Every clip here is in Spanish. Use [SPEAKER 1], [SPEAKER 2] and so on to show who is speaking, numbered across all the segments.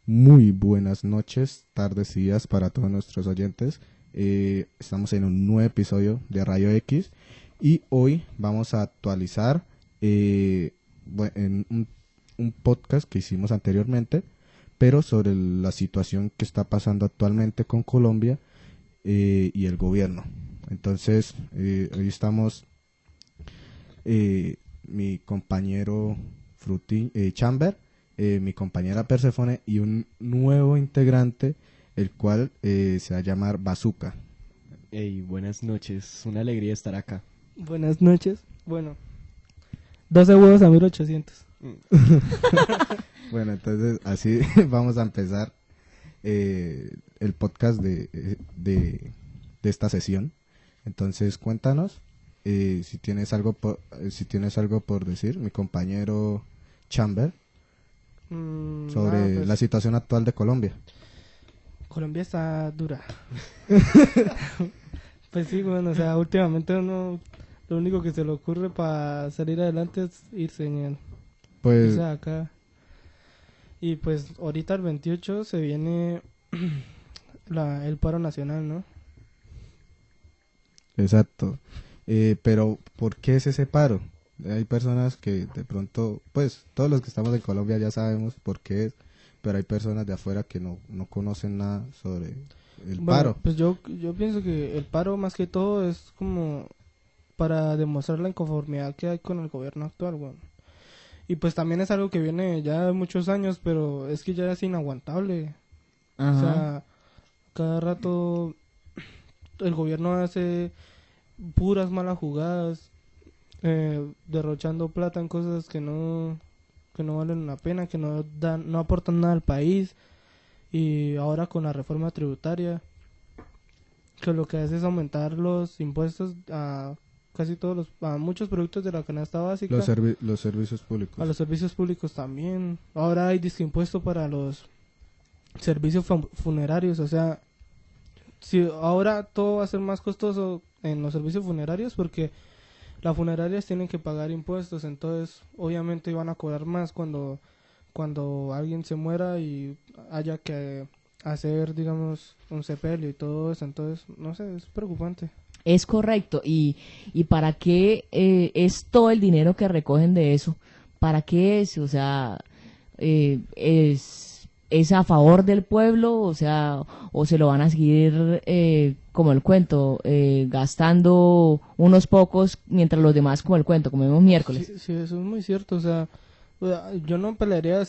[SPEAKER 1] Muy buenas noches, tardes y días para todos nuestros oyentes. Estamos en un nuevo episodio de Rayo X y hoy vamos a actualizar en un podcast que hicimos anteriormente, pero sobre la situación que está pasando actualmente con Colombia y el gobierno. Entonces, hoy estamos mi compañero Chamber, mi compañera Perséfone y un nuevo integrante, el cual se va a llamar Bazooka.
[SPEAKER 2] Hey, buenas noches, una alegría estar acá.
[SPEAKER 3] Buenas noches. Bueno, 12 huevos a 1800.
[SPEAKER 1] Bueno, entonces así vamos a empezar el podcast de esta sesión. Entonces cuéntanos si tienes algo por decir, mi compañero Chamber, sobre la situación actual de Colombia.
[SPEAKER 3] Colombia está dura. Pues sí, bueno, o sea, últimamente uno lo único que se le ocurre para salir adelante es irse en el,
[SPEAKER 1] Pues
[SPEAKER 3] irse acá. Y pues ahorita el 28 se viene el paro nacional, ¿no?
[SPEAKER 1] exacto. Pero ¿por qué es ese paro? Hay personas que de pronto, pues todos los que estamos en Colombia ya sabemos por qué es, pero hay personas de afuera que no conocen nada sobre el
[SPEAKER 3] Bueno,
[SPEAKER 1] paro.
[SPEAKER 3] pues yo pienso que el paro más que todo es como para demostrar la inconformidad que hay con el gobierno actual, bueno. Y pues también es algo que viene ya de muchos años, pero es que ya es inaguantable. O sea, cada rato el gobierno hace puras malas jugadas, derrochando plata en cosas que no valen la pena, que no aportan nada al país. Y ahora con la reforma tributaria, que lo que hace es aumentar los impuestos a a muchos productos de la canasta básica,
[SPEAKER 1] Los servicios públicos.
[SPEAKER 3] a los servicios públicos también. Ahora hay disque impuesto para los servicios funerarios, o sea, si ahora todo va a ser más costoso en los servicios funerarios porque las funerarias tienen que pagar impuestos, entonces obviamente van a cobrar más cuando alguien se muera y haya que hacer, digamos, un sepelio y todo eso, entonces, no sé, es preocupante.
[SPEAKER 4] Es correcto. ¿Y para qué es todo el dinero que recogen de eso? ¿Para qué es? O sea, es a favor del pueblo, o sea, o se lo van a seguir, como el cuento, gastando unos pocos mientras los demás, como el cuento, comemos miércoles.
[SPEAKER 3] Sí, sí, eso es muy cierto, o sea, yo no pelearía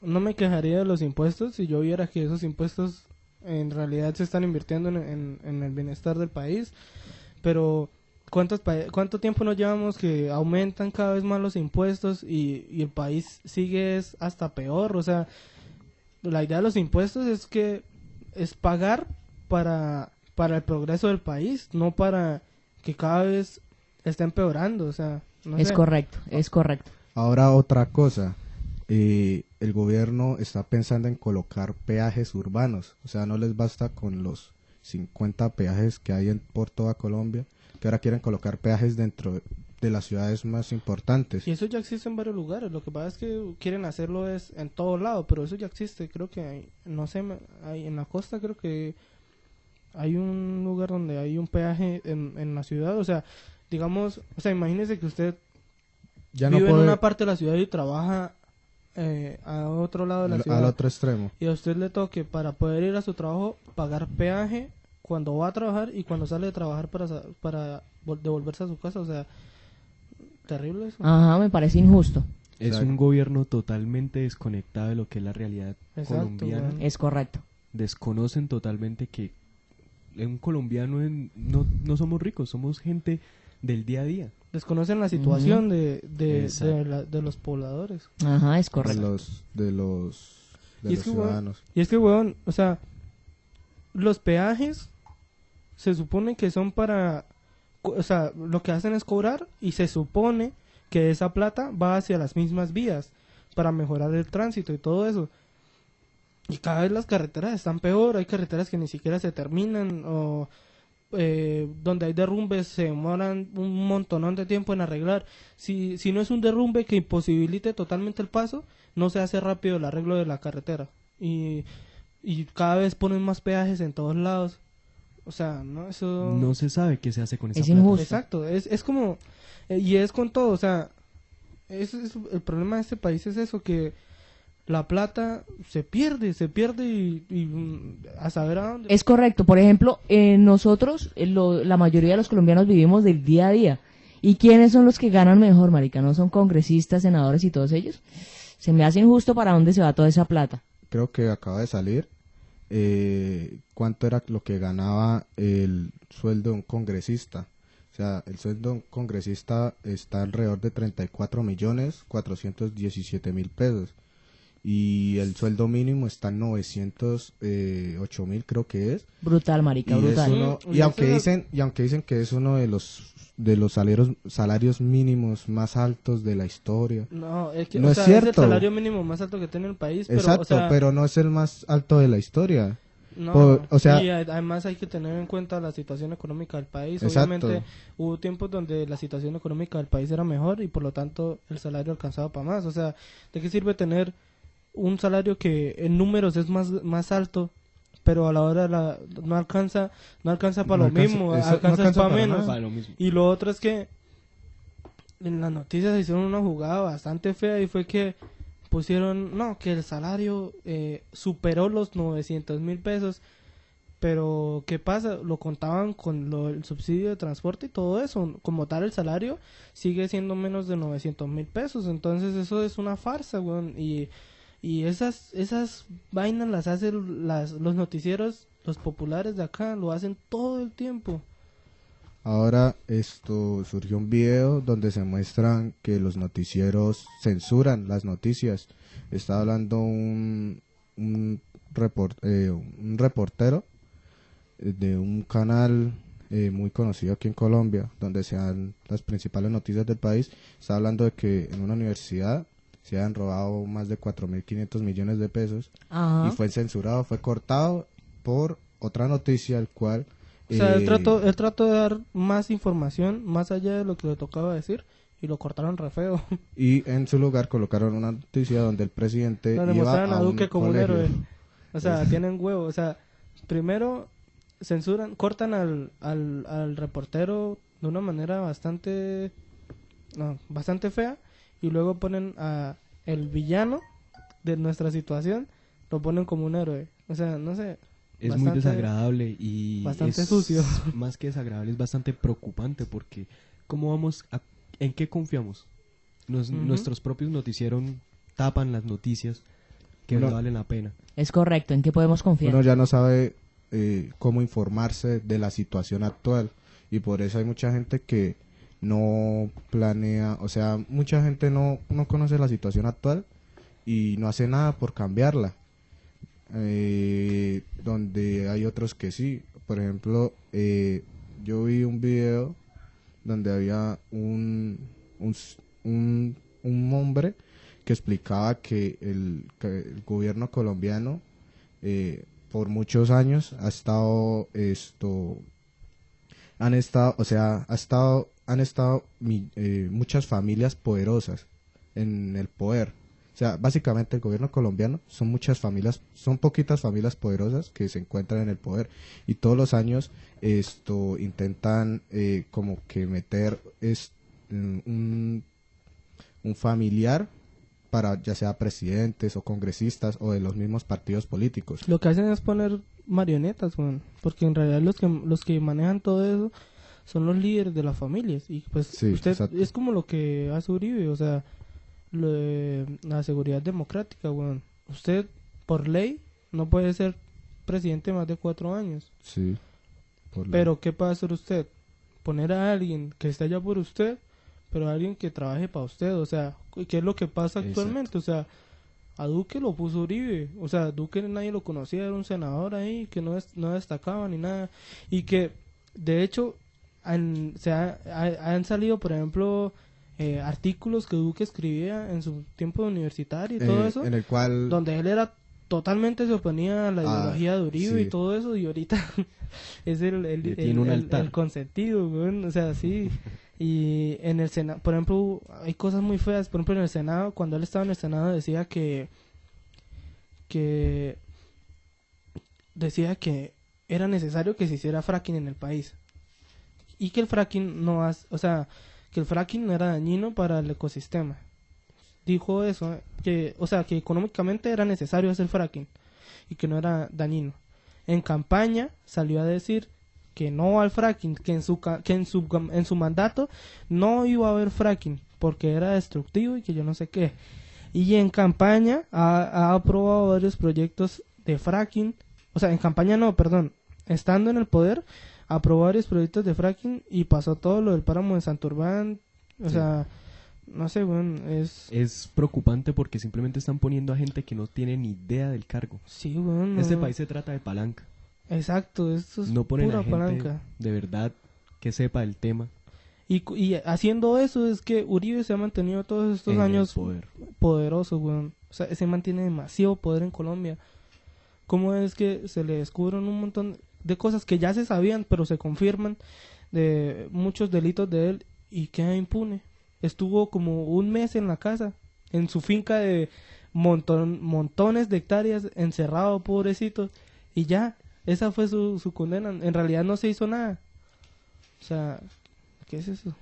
[SPEAKER 3] no me quejaría de los impuestos si yo viera que esos impuestos en realidad se están invirtiendo en el bienestar del país, pero ¿cuánto tiempo nos llevamos que aumentan cada vez más los impuestos y el país sigue hasta peor? O sea, la idea de los impuestos es que es pagar para el progreso del país, no para que cada vez esté empeorando, o sea, no
[SPEAKER 4] Es
[SPEAKER 3] sé.
[SPEAKER 4] correcto, es correcto.
[SPEAKER 1] Ahora otra cosa, el gobierno está pensando en colocar peajes urbanos, o sea, no les basta con los 50 peajes que hay por toda Colombia, que ahora quieren colocar peajes dentro de las ciudades más importantes.
[SPEAKER 3] Y eso ya existe en varios lugares, lo que pasa es que quieren hacerlo es en todo lado, pero eso ya existe, creo que no sé, hay, en la costa creo que hay un lugar donde hay un peaje en la ciudad, o sea, digamos, o sea, imagínese que usted
[SPEAKER 1] Ya no
[SPEAKER 3] vive en
[SPEAKER 1] puede
[SPEAKER 3] una parte de la ciudad y trabaja a otro lado de la ciudad.
[SPEAKER 1] al otro extremo.
[SPEAKER 3] Y a usted le toque para poder ir a su trabajo pagar peaje cuando va a trabajar y cuando sale de trabajar para devolverse a su casa, o sea, terrible eso.
[SPEAKER 4] Ajá, me parece injusto.
[SPEAKER 2] Es
[SPEAKER 1] Exacto.
[SPEAKER 2] un gobierno totalmente desconectado de lo que es la realidad
[SPEAKER 3] Exacto,
[SPEAKER 2] colombiana.
[SPEAKER 3] weón.
[SPEAKER 4] Es correcto.
[SPEAKER 2] Desconocen totalmente que un colombiano no somos ricos, somos gente del día a día.
[SPEAKER 3] Desconocen la situación
[SPEAKER 2] Exacto.
[SPEAKER 3] de los pobladores.
[SPEAKER 4] Ajá, es
[SPEAKER 1] de
[SPEAKER 4] correcto.
[SPEAKER 1] los
[SPEAKER 3] Y es que, weón,
[SPEAKER 1] ciudadanos.
[SPEAKER 3] Y es que, weón, o sea, los peajes se supone que son o sea, lo que hacen es cobrar y se supone que esa plata va hacia las mismas vías para mejorar el tránsito y todo eso. Y cada vez las carreteras están peor, hay carreteras que ni siquiera se terminan o donde hay derrumbes se demoran un montonón de tiempo en arreglar. Si no es un derrumbe que imposibilite totalmente el paso, no se hace rápido el arreglo de la carretera. y, y cada vez ponen más peajes en todos lados. O sea, ¿no? Eso...
[SPEAKER 2] No se sabe qué se hace con esa
[SPEAKER 4] Es
[SPEAKER 2] plata.
[SPEAKER 4] injusto.
[SPEAKER 3] Exacto, es como... y es con todo, o sea, el problema de este país es eso, que la plata se pierde a saber a dónde.
[SPEAKER 4] Es correcto. Por ejemplo, nosotros, la mayoría de los colombianos vivimos del día a día. ¿Y quiénes son los que ganan mejor, marica? ¿No son congresistas, senadores y todos ellos? Se me hace injusto para dónde se va toda esa plata.
[SPEAKER 1] Creo que acaba de salir cuánto era lo que ganaba el sueldo de un congresista. O sea, el sueldo de un congresista está alrededor de 34.417.000 pesos. Y el sueldo mínimo está en 908.000, creo que es.
[SPEAKER 4] Brutal, marica,
[SPEAKER 1] Y,
[SPEAKER 4] brutal.
[SPEAKER 3] Y
[SPEAKER 1] aunque
[SPEAKER 3] eso
[SPEAKER 1] dicen que es uno de los salarios mínimos más altos de la historia.
[SPEAKER 3] No, es que,
[SPEAKER 1] No
[SPEAKER 3] o
[SPEAKER 1] es
[SPEAKER 3] sea,
[SPEAKER 1] cierto.
[SPEAKER 3] es el salario mínimo más alto que tiene el país, pero,
[SPEAKER 1] Exacto,
[SPEAKER 3] o sea,
[SPEAKER 1] pero no es el más alto de la historia.
[SPEAKER 3] no,
[SPEAKER 1] o sea-
[SPEAKER 3] y además hay que tener en cuenta la situación económica del país.
[SPEAKER 1] Exacto.
[SPEAKER 3] Obviamente hubo tiempos donde la situación económica del país era mejor y por lo tanto el salario alcanzaba para más. O sea, ¿de qué sirve tener un salario que en números es más alto, pero a la hora no alcanza para
[SPEAKER 1] No
[SPEAKER 3] lo
[SPEAKER 1] alcanza-
[SPEAKER 3] mismo,
[SPEAKER 1] eso, no
[SPEAKER 3] alcanza
[SPEAKER 1] alcanza
[SPEAKER 3] para
[SPEAKER 1] para
[SPEAKER 3] menos?
[SPEAKER 1] nada.
[SPEAKER 2] Para lo mismo.
[SPEAKER 3] Y lo otro es que en las noticias hicieron una jugada bastante fea y fue que pusieron, no, que el salario superó los 900.000 pesos, pero ¿qué pasa? Lo contaban con el subsidio de transporte y todo eso, como tal el salario sigue siendo menos de 900.000 pesos, entonces eso es una farsa, weón, y esas vainas las hacen los noticieros, los populares de acá, lo hacen todo el tiempo.
[SPEAKER 1] Ahora surgió un video donde se muestran que los noticieros censuran las noticias. Está hablando un reportero de un canal muy conocido aquí en Colombia, donde se dan las principales noticias del país. Está hablando de que en una universidad se han robado más de 4.500 millones de pesos
[SPEAKER 4] Ajá.
[SPEAKER 1] y fue censurado, fue cortado por otra noticia, el cual...
[SPEAKER 3] O sea, él trató de dar más información, más allá de lo que le tocaba decir, y lo cortaron re feo.
[SPEAKER 1] Y en su lugar colocaron una noticia donde el presidente
[SPEAKER 3] Donde
[SPEAKER 1] iba
[SPEAKER 3] mostraron a
[SPEAKER 1] un
[SPEAKER 3] Duque como un
[SPEAKER 1] colegio.
[SPEAKER 3] héroe. O sea, tienen huevo. O sea, primero cortan al reportero de una manera bastante fea, y luego ponen a el villano de nuestra situación, lo ponen como un héroe. O sea, no sé.
[SPEAKER 2] Es
[SPEAKER 3] bastante-
[SPEAKER 2] muy desagradable y
[SPEAKER 3] bastante
[SPEAKER 2] es
[SPEAKER 3] sucio.
[SPEAKER 2] Más que desagradable, es bastante preocupante porque ¿en qué confiamos?
[SPEAKER 3] Ujú.
[SPEAKER 2] Nuestros propios noticieros tapan las noticias que
[SPEAKER 1] Uno-
[SPEAKER 2] no valen la pena.
[SPEAKER 4] Es correcto. ¿En qué podemos confiar?
[SPEAKER 1] Uno ya no sabe cómo informarse de la situación actual y por eso hay mucha gente que no planea, o sea, mucha gente no conoce la situación actual y no hace nada por cambiarla. Donde hay otros que sí. Por ejemplo, yo vi un video donde había un hombre que explicaba que el gobierno colombiano por muchos años han estado muchas familias poderosas en el poder. O sea, básicamente el gobierno colombiano son poquitas familias poderosas que se encuentran en el poder y todos los años intentan como que meter un familiar para ya sea presidentes o congresistas o de los mismos partidos políticos.
[SPEAKER 3] Lo que hacen es poner marionetas, weón, porque en realidad los que manejan todo eso son los líderes de las familias, y pues
[SPEAKER 1] Sí,
[SPEAKER 3] usted
[SPEAKER 1] exacto.
[SPEAKER 3] es como lo que hace Uribe, o sea, la seguridad democrática, weón. Usted por ley no puede ser presidente más de 4 años,
[SPEAKER 1] Sí.
[SPEAKER 3] pero ¿qué puede hacer usted? Poner a alguien que esté allá por usted, pero a alguien que trabaje para usted, o sea, ¿qué es lo que pasa actualmente? O sea, a Duque lo puso Uribe, o sea, Duque nadie lo conocía, era un senador ahí que no destacaba ni nada, y que de hecho han salido, por ejemplo, artículos que Duque escribía en su tiempo universitario y todo eso,
[SPEAKER 1] en el cual
[SPEAKER 3] donde él era totalmente se oponía a la ideología de Uribe
[SPEAKER 1] sí.
[SPEAKER 3] y todo eso, y ahorita es
[SPEAKER 2] Le tiene un altar.
[SPEAKER 3] el consentido, weón, o sea, sí. Y en el Senado, por ejemplo, hay cosas muy feas. Por ejemplo, en el Senado, cuando él estaba en el Senado, decía que que decía que era necesario que se hiciera fracking en el país y que el fracking que el fracking no era dañino para el ecosistema. Dijo eso, que económicamente era necesario hacer fracking y que no era dañino. En campaña salió a decir que no al fracking, que en su mandato no iba a haber fracking porque era destructivo y que yo no sé qué. Y en campaña ha aprobado varios proyectos de fracking, en campaña no, perdón, estando en el poder, aprobó varios proyectos de fracking y pasó todo lo del páramo de Santurbán,
[SPEAKER 2] Sí.
[SPEAKER 3] No sé, bueno,
[SPEAKER 2] Es preocupante porque simplemente están poniendo a gente que no tiene ni idea del cargo.
[SPEAKER 3] Sí, bueno.
[SPEAKER 2] Este país se trata de palanca.
[SPEAKER 3] Exacto, esto es
[SPEAKER 2] No ponen
[SPEAKER 3] pura
[SPEAKER 2] a gente
[SPEAKER 3] palanca.
[SPEAKER 2] de verdad que sepa el tema
[SPEAKER 3] Y haciendo eso es que Uribe se ha mantenido todos estos
[SPEAKER 2] en el
[SPEAKER 3] años
[SPEAKER 2] poder.
[SPEAKER 3] poderoso, weón. O sea, se mantiene demasiado poder en Colombia. ¿Cómo es que se le descubren un montón de cosas que ya se sabían, pero se confirman de muchos delitos de él y queda impune? Estuvo como un mes en la casa, en su finca de montones de hectáreas, encerrado, pobrecito, y ya, esa fue su condena. En realidad no se hizo nada. O sea, ¿qué es eso?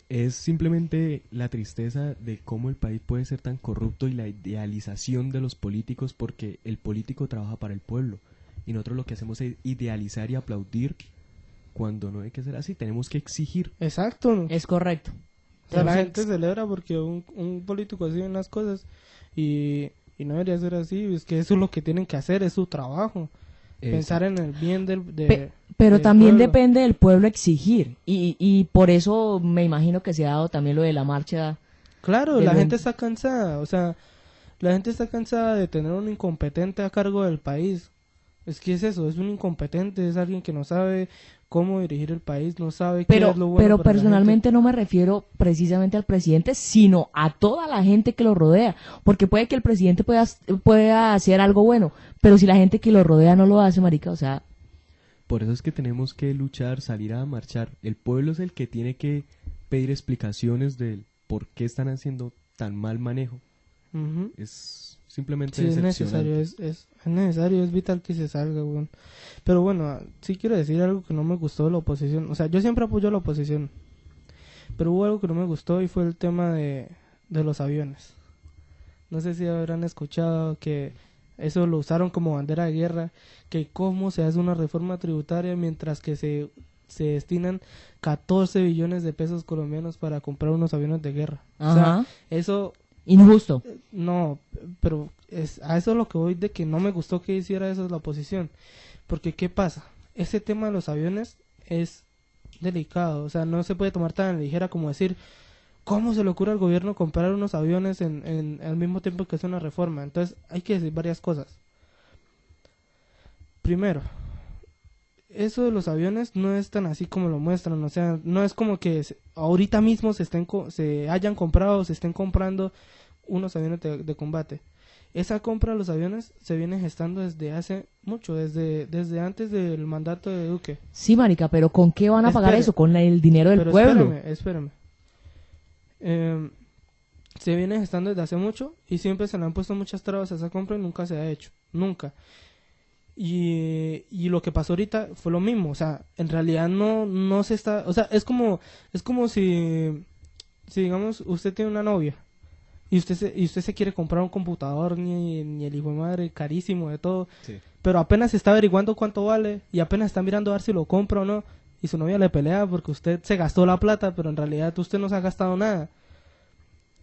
[SPEAKER 2] Es simplemente la tristeza de cómo el país puede ser tan corrupto y la idealización de los políticos, porque el político trabaja para el pueblo y nosotros lo que hacemos es idealizar y aplaudir cuando no hay que ser así. Tenemos que exigir.
[SPEAKER 3] Exacto.
[SPEAKER 4] Es correcto.
[SPEAKER 3] O sea, la gente celebra porque un político hace bien las cosas y no debería ser así. Es que eso es lo que tienen que hacer, es su trabajo. Pensar en el bien
[SPEAKER 4] pero
[SPEAKER 3] del
[SPEAKER 4] también
[SPEAKER 3] pueblo.
[SPEAKER 4] depende del pueblo exigir. Y por eso me imagino que se ha dado también lo de la marcha.
[SPEAKER 3] Claro,
[SPEAKER 4] de
[SPEAKER 3] la
[SPEAKER 4] lo-
[SPEAKER 3] gente está cansada. O sea, la gente está cansada de tener un incompetente a cargo del país. Es que es eso, es un incompetente, es alguien que no sabe cómo dirigir el país, no sabe qué es lo bueno
[SPEAKER 4] Pero
[SPEAKER 3] para la
[SPEAKER 4] personalmente no me refiero precisamente al presidente, sino a toda la gente que lo rodea. Porque puede que el presidente pueda hacer algo bueno, pero si la gente que lo rodea no lo hace, marica, o sea,
[SPEAKER 2] Por eso es que tenemos que luchar, salir a marchar. El pueblo es el que tiene que pedir explicaciones del por qué están haciendo tan mal manejo.
[SPEAKER 3] gente. Ujú.
[SPEAKER 2] Es simplemente
[SPEAKER 3] Sí, es necesario,
[SPEAKER 2] decepcionante.
[SPEAKER 3] es necesario, es vital que se salga, weón. Pero bueno, sí quiero decir algo que no me gustó de la oposición. O sea, yo siempre apoyo a la oposición. Pero hubo algo que no me gustó y fue el tema de los aviones. No sé si habrán escuchado que eso lo usaron como bandera de guerra, que cómo se hace una reforma tributaria mientras que se destinan 14 billones de pesos colombianos para comprar unos aviones de guerra. O
[SPEAKER 4] ajá,
[SPEAKER 3] sea, eso
[SPEAKER 4] injusto.
[SPEAKER 3] no, pero a eso es lo que voy, de que no me gustó que hiciera eso la oposición. Porque, ¿qué pasa? Ese tema de los aviones es delicado. O sea, no se puede tomar tan a la ligera como decir, ¿cómo se le ocurre al gobierno comprar unos aviones al mismo tiempo que hace una reforma? Entonces, hay que decir varias cosas. Primero, eso de los aviones no es tan así como lo muestran. O sea, no es como que ahorita mismo se hayan comprado o se estén comprando unos aviones de combate. Esa compra de los aviones se viene gestando desde hace mucho, desde antes del mandato de Duque.
[SPEAKER 4] Sí, marica, pero ¿con qué van a pagar
[SPEAKER 3] Espere.
[SPEAKER 4] eso? Con el dinero del
[SPEAKER 3] Pero
[SPEAKER 4] pueblo.
[SPEAKER 3] espérame. Se viene gestando desde hace mucho y siempre se le han puesto muchas trabas a esa compra y nunca se ha hecho. Nunca. Y lo que pasó ahorita fue lo mismo. O sea, en realidad no se está... O sea, es como si digamos, usted tiene una novia y usted se quiere comprar un computador, ni el hijo de madre, carísimo de todo,
[SPEAKER 2] Sí.
[SPEAKER 3] pero apenas está averiguando cuánto vale y apenas está mirando a ver si lo compra o no, y su novia le pelea porque usted se gastó la plata, pero en realidad usted no se ha gastado nada.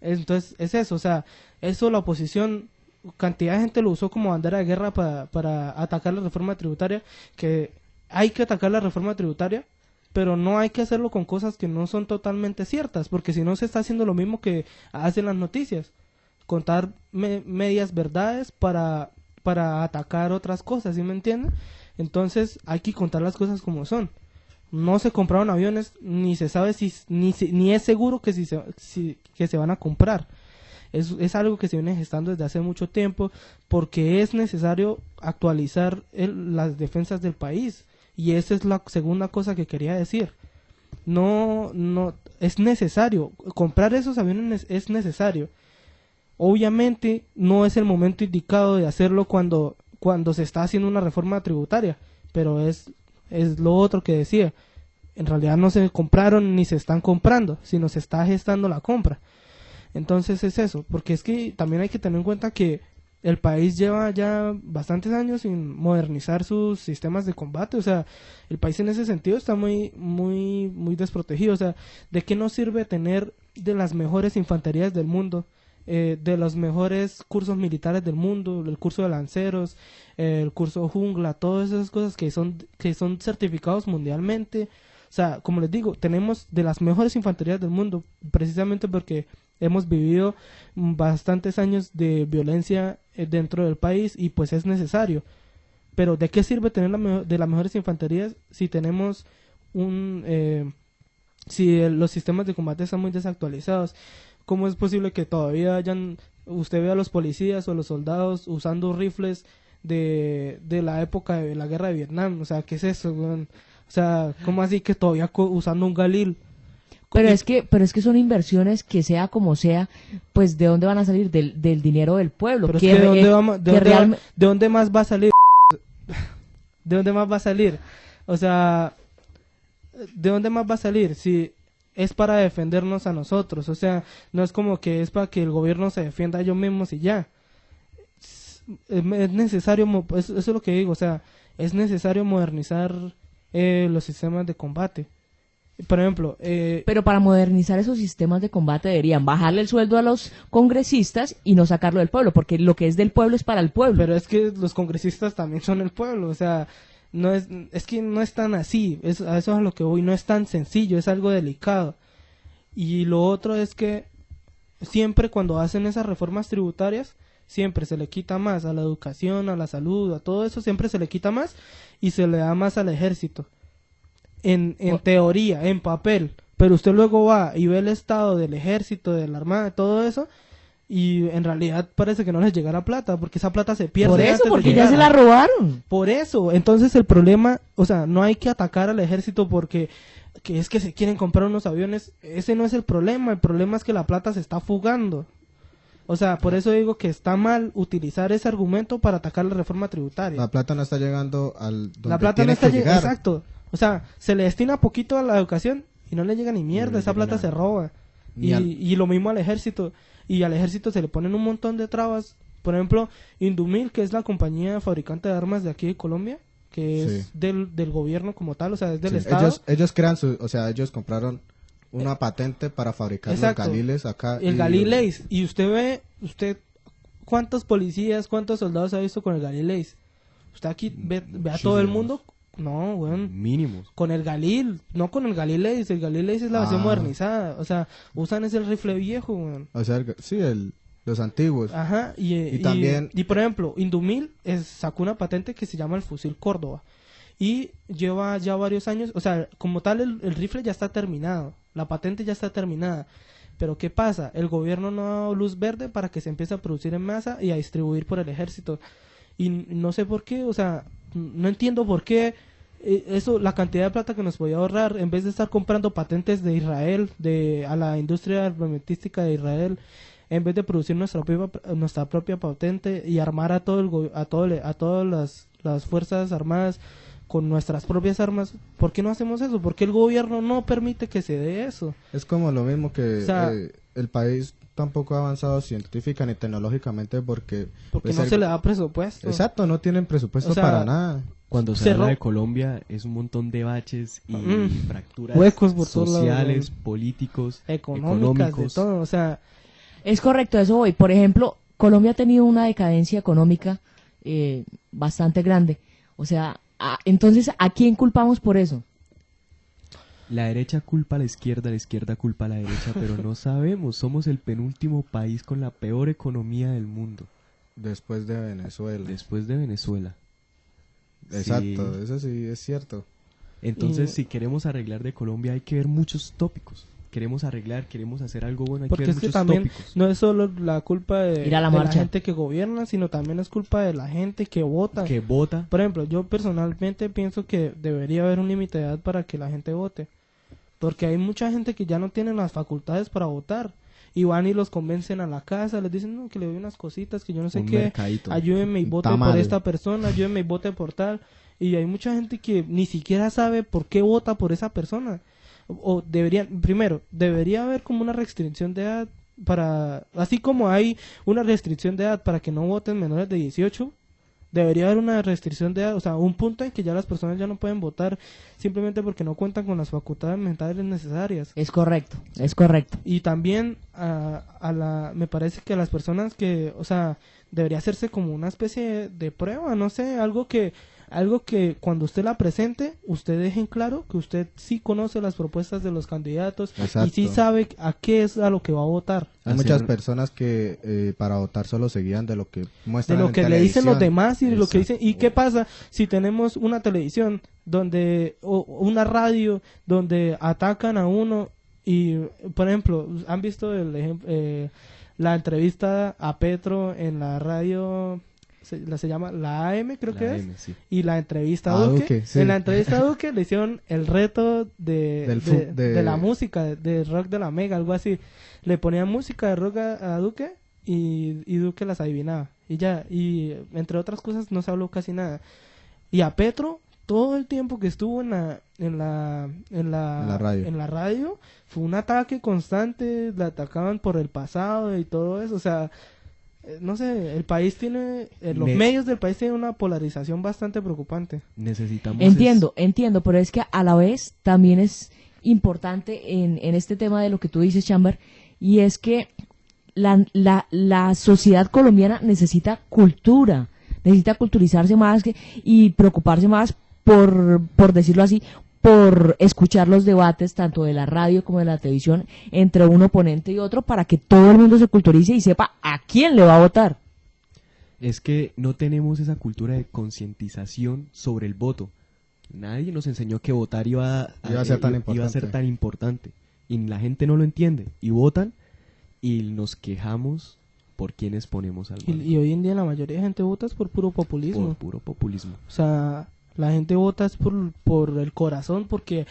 [SPEAKER 3] Entonces es eso, o sea, eso la oposición, cantidad de gente lo usó como bandera de guerra para atacar la reforma tributaria, que hay que atacar la reforma tributaria, pero no hay que hacerlo con cosas que no son totalmente ciertas, porque si no se está haciendo lo mismo que hacen las noticias, contar medias verdades para atacar otras cosas, ¿sí me entienden? Entonces hay que contar las cosas como son. No se compraron aviones, ni se sabe ni es seguro que que se van a comprar. Es algo que se viene gestando desde hace mucho tiempo, porque es necesario actualizar las defensas del país. Y esa es la segunda cosa que quería decir. No, es necesario. Comprar esos aviones es necesario. Obviamente no es el momento indicado de hacerlo cuando se está haciendo una reforma tributaria, pero es lo otro que decía. En realidad no se compraron ni se están comprando, sino se está gestando la compra. Entonces es eso, porque es que también hay que tener en cuenta que el país lleva ya bastantes años sin modernizar sus sistemas de combate. O sea, el país en ese sentido está muy desprotegido. O sea, ¿de qué nos sirve tener de las mejores infanterías del mundo, de los mejores cursos militares del mundo, el curso de lanceros, el curso jungla, todas esas cosas que son certificados mundialmente? O sea, como les digo, tenemos de las mejores infanterías del mundo, precisamente porque hemos vivido bastantes años de violencia dentro del país y pues es necesario. Pero ¿de qué sirve tener de las mejores infanterías si tenemos los sistemas de combate están muy desactualizados? ¿Cómo es posible que todavía usted vea a los policías o los soldados usando rifles de la época de la guerra de Vietnam? O sea, ¿qué es eso, weón? O sea, ¿cómo así que todavía usando un Galil?
[SPEAKER 4] Pero es que son inversiones que sea como sea, pues ¿de dónde van a salir? Del dinero del pueblo.
[SPEAKER 3] Pero es que ¿de dónde más va a salir? ¿De dónde más va a salir? O sea, ¿de dónde más va a salir? Si es para defendernos a nosotros. O sea, no es como que es para que el gobierno se defienda a ellos mismos y ya. Es necesario, eso es lo que digo, o sea, es necesario modernizar los sistemas de combate. Por ejemplo,
[SPEAKER 4] pero para modernizar esos sistemas de combate deberían bajarle el sueldo a los congresistas y no sacarlo del pueblo, porque lo que es del pueblo es para el pueblo.
[SPEAKER 3] Pero es que los congresistas también son el pueblo, o sea, es que no es tan así, a eso es a lo que voy, no es tan sencillo, es algo delicado. Y lo otro es que siempre cuando hacen esas reformas tributarias, siempre se le quita más a la educación, a la salud, a todo eso, siempre se le quita más y se le da más al ejército. En teoría, en papel, pero usted luego va y ve el estado del ejército, de la armada, todo eso, y en realidad parece que no les llegará plata, porque esa plata se pierde.
[SPEAKER 4] Por eso,
[SPEAKER 3] antes
[SPEAKER 4] porque
[SPEAKER 3] de
[SPEAKER 4] ya
[SPEAKER 3] llegar.
[SPEAKER 4] se la robaron.
[SPEAKER 3] Por eso, entonces el problema, o sea, no hay que atacar al ejército porque que es que se quieren comprar unos aviones, ese no es el problema es que la plata se está fugando. O sea, por eso digo que está mal utilizar ese argumento para atacar la reforma tributaria.
[SPEAKER 1] La plata no está llegando al donde
[SPEAKER 3] la plata
[SPEAKER 1] tiene
[SPEAKER 3] no está
[SPEAKER 1] que llegar.
[SPEAKER 3] Exacto. O sea, se le destina poquito a la educación y no le llega ni mierda,
[SPEAKER 2] No
[SPEAKER 3] esa plata
[SPEAKER 2] nada.
[SPEAKER 3] se roba. Y lo mismo al ejército. Y al ejército se le ponen un montón de trabas. Por ejemplo, Indumil, que es la compañía fabricante de armas de aquí de Colombia, que es del gobierno como tal, o sea, es del Estado.
[SPEAKER 1] Ellos crean ellos compraron una patente para fabricar
[SPEAKER 3] Exacto.
[SPEAKER 1] los Galiles acá.
[SPEAKER 3] El Galil Ace. Y usted ¿cuántos policías, cuántos soldados ha visto con el Galil Ace? Usted aquí ve a todo el mundo. No, weón.
[SPEAKER 2] Mínimos.
[SPEAKER 3] Con el Galil, no con el Galil Ace. El Galil Ace es la versión modernizada. O sea, usan ese rifle viejo, weón.
[SPEAKER 1] O sea, los antiguos.
[SPEAKER 3] Ajá. Y
[SPEAKER 1] también...
[SPEAKER 3] Y por ejemplo, Indumil sacó una patente que se llama el fusil Córdoba. Y lleva ya varios años, o sea, como tal el rifle ya está terminado. La patente ya está terminada. Pero ¿qué pasa? El gobierno no ha dado luz verde para que se empiece a producir en masa y a distribuir por el ejército. Y no sé por qué, o sea, no entiendo por qué eso, la cantidad de plata que nos podía ahorrar en vez de estar comprando patentes de Israel, a la industria armamentística de Israel, en vez de producir nuestra propia patente y armar a todas las fuerzas armadas con nuestras propias armas. ¿Por qué no hacemos eso? ¿Por qué el gobierno no permite que se dé eso?
[SPEAKER 1] Es como lo mismo que
[SPEAKER 3] O sea,
[SPEAKER 1] el país tampoco ha avanzado científica ni tecnológicamente porque
[SPEAKER 3] no se le da presupuesto.
[SPEAKER 1] Exacto, no tienen presupuesto
[SPEAKER 3] O sea,
[SPEAKER 1] para nada.
[SPEAKER 2] Cuando se habla de Colombia es un montón de baches y fracturas
[SPEAKER 3] huecos por todos
[SPEAKER 2] sociales,
[SPEAKER 3] lados,
[SPEAKER 2] políticos,
[SPEAKER 3] económicas,
[SPEAKER 2] económicos.
[SPEAKER 3] de todo, o sea,
[SPEAKER 4] Es correcto, eso voy. Por ejemplo, Colombia ha tenido una decadencia económica bastante grande. O sea, entonces, ¿a quién culpamos por eso?
[SPEAKER 2] La derecha culpa a la izquierda culpa a la derecha, pero no sabemos. Somos el penúltimo país con la peor economía del mundo.
[SPEAKER 1] Después de Venezuela.
[SPEAKER 2] Después de Venezuela.
[SPEAKER 1] Exacto,
[SPEAKER 2] Sí.
[SPEAKER 1] eso sí es cierto.
[SPEAKER 2] Entonces, si queremos arreglar de Colombia, hay que ver muchos tópicos. Queremos arreglar, queremos hacer algo bueno, hay
[SPEAKER 3] porque
[SPEAKER 2] que ver
[SPEAKER 3] es que
[SPEAKER 2] muchos
[SPEAKER 3] también
[SPEAKER 2] tópicos.
[SPEAKER 3] no es solo la culpa de
[SPEAKER 4] Ir a la
[SPEAKER 3] la
[SPEAKER 4] marcha.
[SPEAKER 3] gente que gobierna, sino también es culpa de la gente que vota.
[SPEAKER 2] Que vota.
[SPEAKER 3] Por ejemplo, yo personalmente pienso que debería haber un límite de edad para que la gente vote. Porque hay mucha gente que ya no tiene las facultades para votar. y van y los convencen a la casa, les dicen, no, que le doy unas cositas, que yo no sé
[SPEAKER 2] Un
[SPEAKER 3] qué,
[SPEAKER 2] mercadito.
[SPEAKER 3] ayúdenme y vote
[SPEAKER 1] Tamal.
[SPEAKER 3] por esta persona, ayúdenme y vote por tal. Y hay mucha gente que ni siquiera sabe por qué vota por esa persona. O deberían, primero, debería haber como una restricción de edad para, así como hay una restricción de edad para que no voten menores de 18, debería haber una restricción de edad, o sea, un punto en que ya las personas ya no pueden votar simplemente porque no cuentan con las facultades mentales necesarias.
[SPEAKER 4] Es correcto, es correcto.
[SPEAKER 3] Y también me parece que a las personas que, o sea, debería hacerse como una especie de prueba, no sé, algo que cuando usted la presente, usted deje en claro que usted sí conoce las propuestas de los candidatos
[SPEAKER 1] Exacto.
[SPEAKER 3] y sí sabe a qué es a lo que va a votar.
[SPEAKER 1] Hay
[SPEAKER 2] Hacer-
[SPEAKER 1] muchas personas que para votar solo se guían de lo que
[SPEAKER 3] De
[SPEAKER 1] muestran
[SPEAKER 3] lo
[SPEAKER 1] en
[SPEAKER 3] que le dicen los
[SPEAKER 1] televisión.
[SPEAKER 3] demás y de lo que
[SPEAKER 2] Exacto.
[SPEAKER 3] dicen. ¿Y qué pasa si tenemos una televisión donde, o una radio donde atacan a uno y, por ejemplo, han visto la entrevista a Petro en la radio, se llama la AM, creo
[SPEAKER 2] La
[SPEAKER 3] que es,
[SPEAKER 2] M, sí.
[SPEAKER 3] y la entrevista
[SPEAKER 1] A
[SPEAKER 3] a Duque.
[SPEAKER 1] Duque, sí.
[SPEAKER 3] En la entrevista a Duque le hicieron el reto de la música, de rock de la Mega, algo así. Le ponían música de rock a Duque y Duque las adivinaba. Y ya, y entre otras cosas no se habló casi nada. Y a Petro, todo el tiempo que estuvo en la radio, fue un ataque constante, le atacaban por el pasado y todo eso, o sea, no sé, el país tiene, los medios del país tienen una polarización bastante preocupante.
[SPEAKER 2] Necesitamos...
[SPEAKER 4] Entiendo, pero es que a la vez también es importante en este tema de lo que tú dices, Chamber, y es que la sociedad colombiana necesita cultura, necesita culturizarse más y preocuparse más por decirlo así, por escuchar los debates tanto de la radio como de la televisión entre un oponente y otro para que todo el mundo se culturice y sepa a quién le va a votar.
[SPEAKER 2] Es que no tenemos esa cultura de concientización sobre el voto. Nadie nos enseñó que votar iba a ser tan importante. Y la gente no lo entiende. Y votan y nos quejamos por quienes ponemos al mando.
[SPEAKER 3] Y hoy en día la mayoría de gente vota es por puro populismo.
[SPEAKER 2] Por puro populismo.
[SPEAKER 3] O sea, la gente vota es por el corazón, porque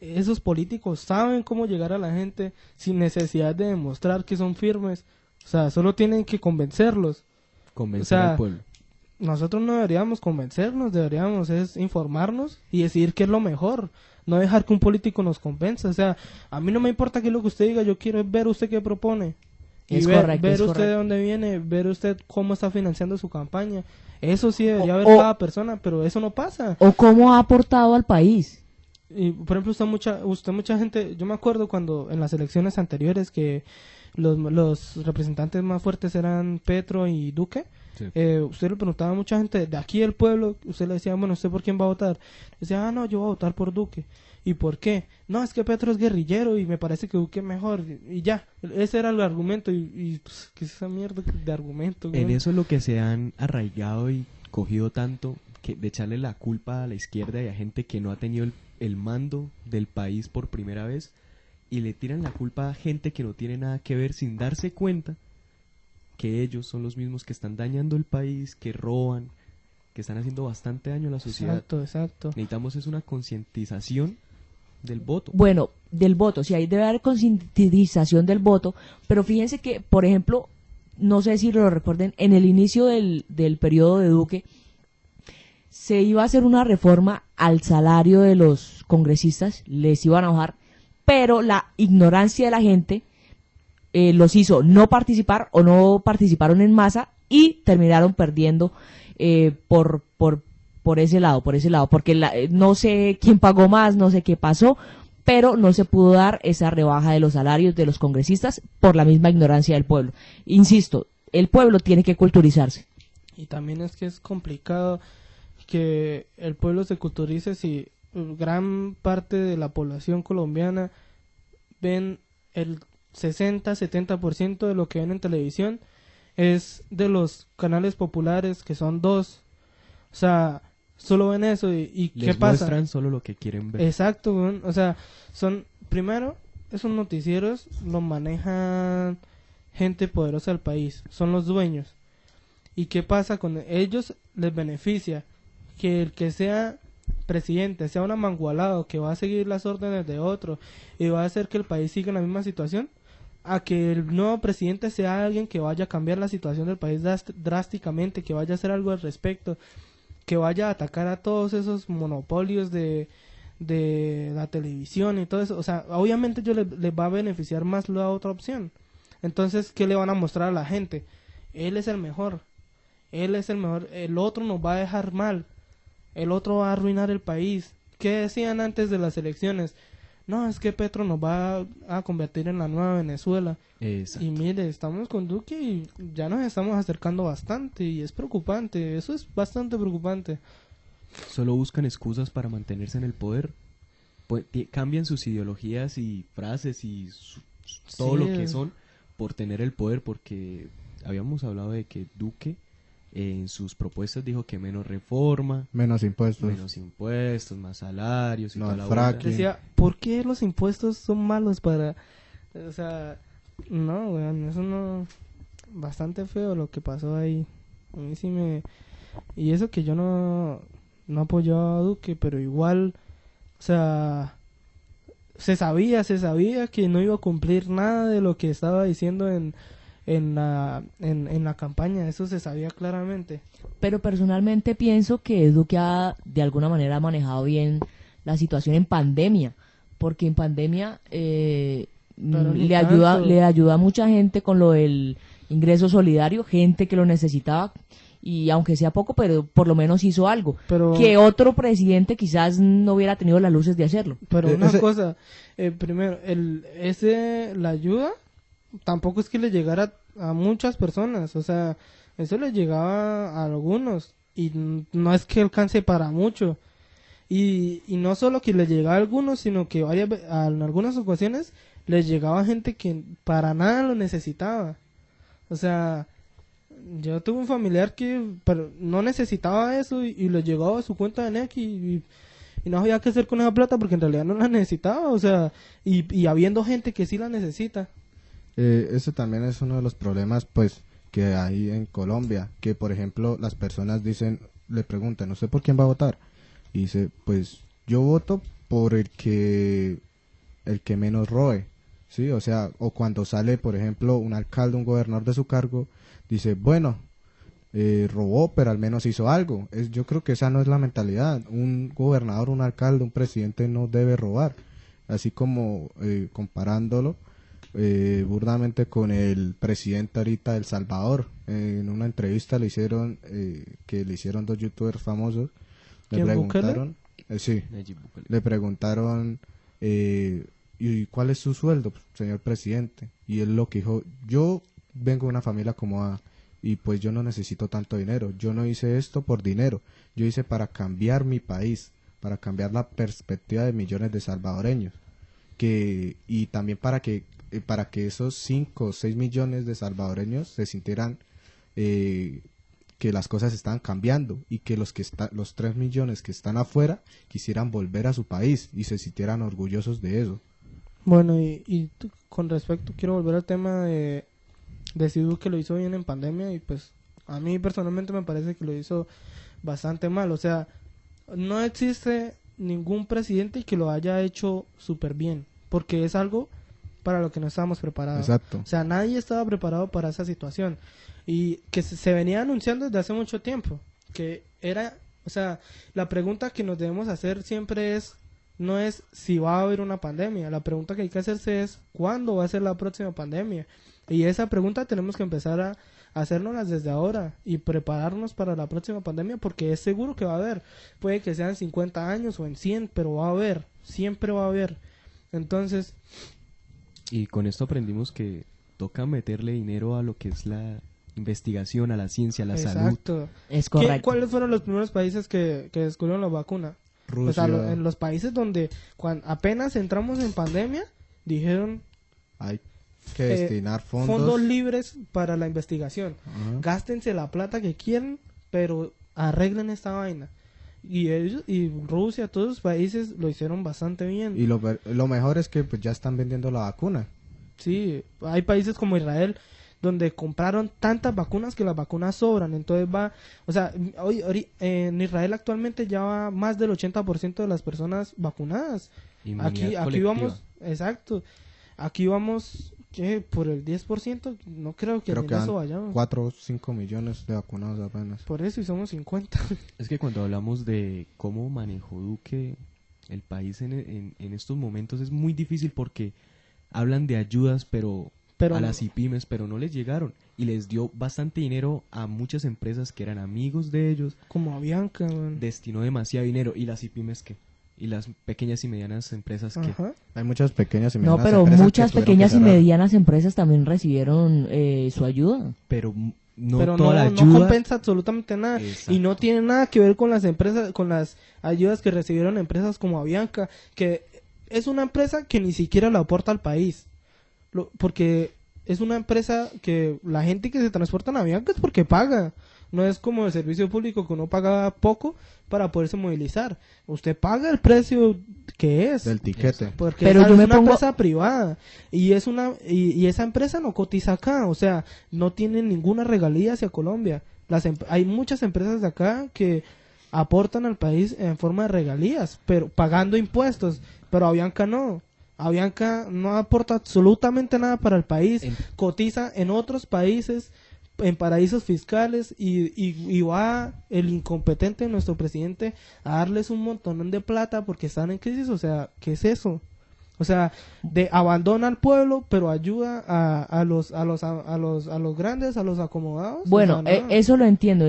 [SPEAKER 3] esos políticos saben cómo llegar a la gente sin necesidad de demostrar que son firmes. O sea, solo tienen que convencerlos.
[SPEAKER 2] Convencer
[SPEAKER 3] O sea,
[SPEAKER 2] al pueblo.
[SPEAKER 3] Nosotros no deberíamos convencernos, deberíamos es informarnos y decidir qué es lo mejor. No dejar que un político nos convenza. O sea, a mí no me importa qué es lo que usted diga, yo quiero ver usted qué propone. Y
[SPEAKER 4] Es
[SPEAKER 3] ver
[SPEAKER 4] correcto, es
[SPEAKER 3] usted
[SPEAKER 4] correcto.
[SPEAKER 3] de dónde viene, ver usted cómo está financiando su campaña. Eso sí debería ver
[SPEAKER 4] o-
[SPEAKER 3] cada persona, pero eso no pasa.
[SPEAKER 4] O cómo ha aportado al país.
[SPEAKER 3] Y, por ejemplo, mucha gente, yo me acuerdo cuando en las elecciones anteriores que los representantes más fuertes eran Petro y Duque.
[SPEAKER 2] Sí.
[SPEAKER 3] Usted le preguntaba a mucha gente de aquí del pueblo, usted le decía, bueno, ¿usted por quién va a votar? Decía, no, yo voy a votar por Duque. ¿Y por qué? No, es que Petro es guerrillero y me parece que Duque es mejor. Y ya, ese era el argumento. Y pues, ¿qué es esa mierda de argumento?
[SPEAKER 2] En
[SPEAKER 3] güey?
[SPEAKER 2] eso es lo que se han arraigado y cogido tanto, que de echarle la culpa a la izquierda y a gente que no ha tenido el mando del país por primera vez, y le tiran la culpa a gente que no tiene nada que ver, sin darse cuenta que ellos son los mismos que están dañando el país, que roban, que están haciendo bastante daño a la sociedad.
[SPEAKER 3] Exacto.
[SPEAKER 2] Necesitamos es una concientización del voto.
[SPEAKER 4] Bueno, del voto, sí, ahí debe haber concientización del voto, pero fíjense que, por ejemplo, no sé si lo recuerden, en el inicio del periodo de Duque, se iba a hacer una reforma al salario de los congresistas, les iban a bajar, pero la ignorancia de la gente los hizo no participar o no participaron en masa y terminaron perdiendo por ese lado, porque no sé quién pagó más, no sé qué pasó, pero no se pudo dar esa rebaja de los salarios de los congresistas por la misma ignorancia del pueblo. Insisto, el pueblo tiene que culturizarse.
[SPEAKER 3] Y también es que es complicado que el pueblo se culturice si gran parte de la población colombiana ven el 60-70% de lo que ven en televisión es de los canales populares, que son 2. O sea, solo ven eso y ¿qué
[SPEAKER 2] Les
[SPEAKER 3] pasa?
[SPEAKER 2] muestran solo lo que quieren ver.
[SPEAKER 3] Exacto, weón. O sea, primero, esos noticieros los manejan gente poderosa del país, son los dueños. ¿Y qué pasa con ellos? Les beneficia que el que sea presidente sea un amangualado que va a seguir las órdenes de otro y va a hacer que el país siga en la misma situación. a que el nuevo presidente sea alguien que vaya a cambiar la situación del país drásticamente, que vaya a hacer algo al respecto, que vaya a atacar a todos esos monopolios de la televisión y todo eso. O sea, obviamente les va a beneficiar más la otra opción. Entonces, ¿qué le van a mostrar a la gente? Él es el mejor, el otro nos va a dejar mal, el otro va a arruinar el país. ¿Qué decían antes de las elecciones? No, es que Petro nos va a convertir en la nueva Venezuela.
[SPEAKER 2] Exacto.
[SPEAKER 3] Y mire, estamos con Duque y ya nos estamos acercando bastante y es preocupante, eso es bastante preocupante.
[SPEAKER 2] Solo buscan excusas para mantenerse en el poder. Cambian sus ideologías y frases y todo lo que son por tener el poder, porque habíamos hablado de que Duque en sus propuestas dijo que menos reforma,
[SPEAKER 1] Menos impuestos.
[SPEAKER 2] más salarios y
[SPEAKER 1] No,
[SPEAKER 2] toda la
[SPEAKER 1] el
[SPEAKER 2] vuelta.
[SPEAKER 1] fracking.
[SPEAKER 3] Decía, ¿por qué los impuestos son malos para...? O sea, no, weón, eso no... Bastante feo lo que pasó ahí. A mí sí me... Y eso que yo no apoyaba a Duque, pero igual, o sea, se sabía que no iba a cumplir nada de lo que estaba diciendo en la campaña, eso se sabía claramente.
[SPEAKER 4] Pero personalmente pienso que Duque ha, de alguna manera, manejado bien la situación en pandemia, porque en pandemia le ayuda a mucha gente con lo del ingreso solidario, gente que lo necesitaba, y aunque sea poco, pero por lo menos hizo algo, que otro presidente quizás no hubiera tenido las luces de hacerlo.
[SPEAKER 3] Pero una cosa, primero, la ayuda tampoco es que le llegara a muchas personas, o sea, eso le llegaba a algunos y no es que alcance para mucho. Y no solo que le llegaba a algunos, sino que en algunas ocasiones les llegaba a gente que para nada lo necesitaba. O sea, yo tuve un familiar que no necesitaba eso y le llegaba a su cuenta de NEC y no sabía qué hacer con esa plata porque en realidad no la necesitaba, o sea, y habiendo gente que sí la necesita.
[SPEAKER 1] Ese también es uno de los problemas, pues, que hay en Colombia, que por ejemplo las personas le preguntan, ¿usted por quién va a votar? Y dice, pues, yo voto por el que menos robe, ¿sí? O sea, o cuando sale, por ejemplo, un alcalde, un gobernador de su cargo, dice, bueno, robó, pero al menos hizo algo. Yo creo que esa no es la mentalidad. Un gobernador, un alcalde, un presidente no debe robar. Así como comparándolo burdamente con el presidente ahorita de El Salvador. En una entrevista que le hicieron dos youtubers famosos. Le preguntaron, le preguntaron, ¿y cuál es su sueldo, señor presidente? Y él lo que dijo, yo vengo de una familia acomodada y pues yo no necesito tanto dinero, yo no hice esto por dinero, yo hice para cambiar mi país, para cambiar la perspectiva de millones de salvadoreños, y también para que esos 5 o 6 millones de salvadoreños se sintieran que las cosas están cambiando y que los 3 millones que están afuera quisieran volver a su país y se sintieran orgullosos de eso.
[SPEAKER 3] Bueno, y con respecto, quiero volver al tema de si Duque lo hizo bien en pandemia, y pues a mí personalmente me parece que lo hizo bastante mal. O sea, no existe ningún presidente que lo haya hecho súper bien, porque es algo para lo que no estábamos preparados.
[SPEAKER 1] Exacto.
[SPEAKER 3] O sea, nadie estaba preparado para esa situación, y que se venía anunciando desde hace mucho tiempo, que era, o sea, la pregunta que nos debemos hacer siempre no es si va a haber una pandemia, la pregunta que hay que hacerse es ¿cuándo va a ser la próxima pandemia? Y esa pregunta tenemos que empezar a hacérnoslas desde ahora y prepararnos para la próxima pandemia, porque es seguro que va a haber. Puede que sean 50 años o en 100, pero va a haber, siempre va a haber. Entonces...
[SPEAKER 2] Y con esto aprendimos que toca meterle dinero a lo que es la investigación, a la ciencia, a la salud.
[SPEAKER 3] Exacto.
[SPEAKER 4] Es correcto.
[SPEAKER 3] ¿Cuáles fueron los primeros países que descubrieron la vacuna?
[SPEAKER 1] Rusia.
[SPEAKER 3] O sea, en los países donde apenas entramos en pandemia, dijeron...
[SPEAKER 1] Hay que destinar
[SPEAKER 3] fondos libres para la investigación.
[SPEAKER 1] Ajá.
[SPEAKER 3] Gástense la plata que quieren, pero arreglen esta vaina. Y ellos, y Rusia, todos los países lo hicieron bastante bien.
[SPEAKER 1] Y lo mejor es que pues ya están vendiendo la vacuna.
[SPEAKER 3] Sí, hay países como Israel donde compraron tantas vacunas que las vacunas sobran. Entonces o sea, hoy en Israel actualmente ya va más del 80% de las personas vacunadas. Aquí vamos, exacto. Aquí vamos ¿Qué? ¿Por el 10%? No creo que
[SPEAKER 1] Creo
[SPEAKER 3] ni
[SPEAKER 1] que
[SPEAKER 3] en
[SPEAKER 1] dan
[SPEAKER 3] eso vayamos.
[SPEAKER 1] 4 o 5 millones de vacunados apenas.
[SPEAKER 3] Por eso y somos 50.
[SPEAKER 2] Es que cuando hablamos de cómo manejó Duque el país en estos momentos es muy difícil porque hablan de ayudas, pero
[SPEAKER 3] Pero
[SPEAKER 2] a
[SPEAKER 3] no-
[SPEAKER 2] las IPIMES, pero no les llegaron. Y les dio bastante dinero a muchas empresas que eran amigos de ellos,
[SPEAKER 3] Como a Bianca, man.
[SPEAKER 2] destinó demasiado dinero. ¿Y las IPIMES qué? ¿Y las pequeñas y medianas empresas qué?
[SPEAKER 3] Ajá.
[SPEAKER 1] Hay muchas pequeñas y
[SPEAKER 4] No,
[SPEAKER 1] medianas
[SPEAKER 4] pero
[SPEAKER 1] empresas que
[SPEAKER 4] muchas
[SPEAKER 1] tuvieron que
[SPEAKER 4] pequeñas y
[SPEAKER 1] cerrar.
[SPEAKER 4] medianas empresas también recibieron su ayuda.
[SPEAKER 2] Pero no
[SPEAKER 3] Pero
[SPEAKER 2] toda la
[SPEAKER 3] no
[SPEAKER 2] ayuda.
[SPEAKER 3] compensa absolutamente nada.
[SPEAKER 2] Exacto.
[SPEAKER 3] Y no tiene nada que ver con las empresas, con las ayudas que recibieron empresas como Avianca, que es una empresa que ni siquiera la aporta al país. Porque es una empresa que la gente que se transporta en Avianca es porque paga. No es como el servicio público que uno paga poco para poderse movilizar. Usted paga el precio que es.
[SPEAKER 1] Del tiquete.
[SPEAKER 3] Porque
[SPEAKER 4] Pero
[SPEAKER 3] esa
[SPEAKER 4] yo
[SPEAKER 3] es
[SPEAKER 4] me
[SPEAKER 3] una
[SPEAKER 4] pongo-
[SPEAKER 3] empresa privada y es y esa empresa no cotiza acá, o sea, no tiene ninguna regalía hacia Colombia. Hay muchas empresas de acá que aportan al país en forma de regalías, pero pagando impuestos, pero Avianca no. Avianca no aporta absolutamente nada para el país,
[SPEAKER 2] En-
[SPEAKER 3] cotiza en otros países, en paraísos fiscales y va el incompetente de nuestro presidente a darles un montón de plata porque están en crisis. O sea, ¿qué es eso? O sea, abandona al pueblo pero ayuda a los grandes, a los acomodados.
[SPEAKER 4] Bueno,
[SPEAKER 3] O sea, no.
[SPEAKER 4] eso lo entiendo,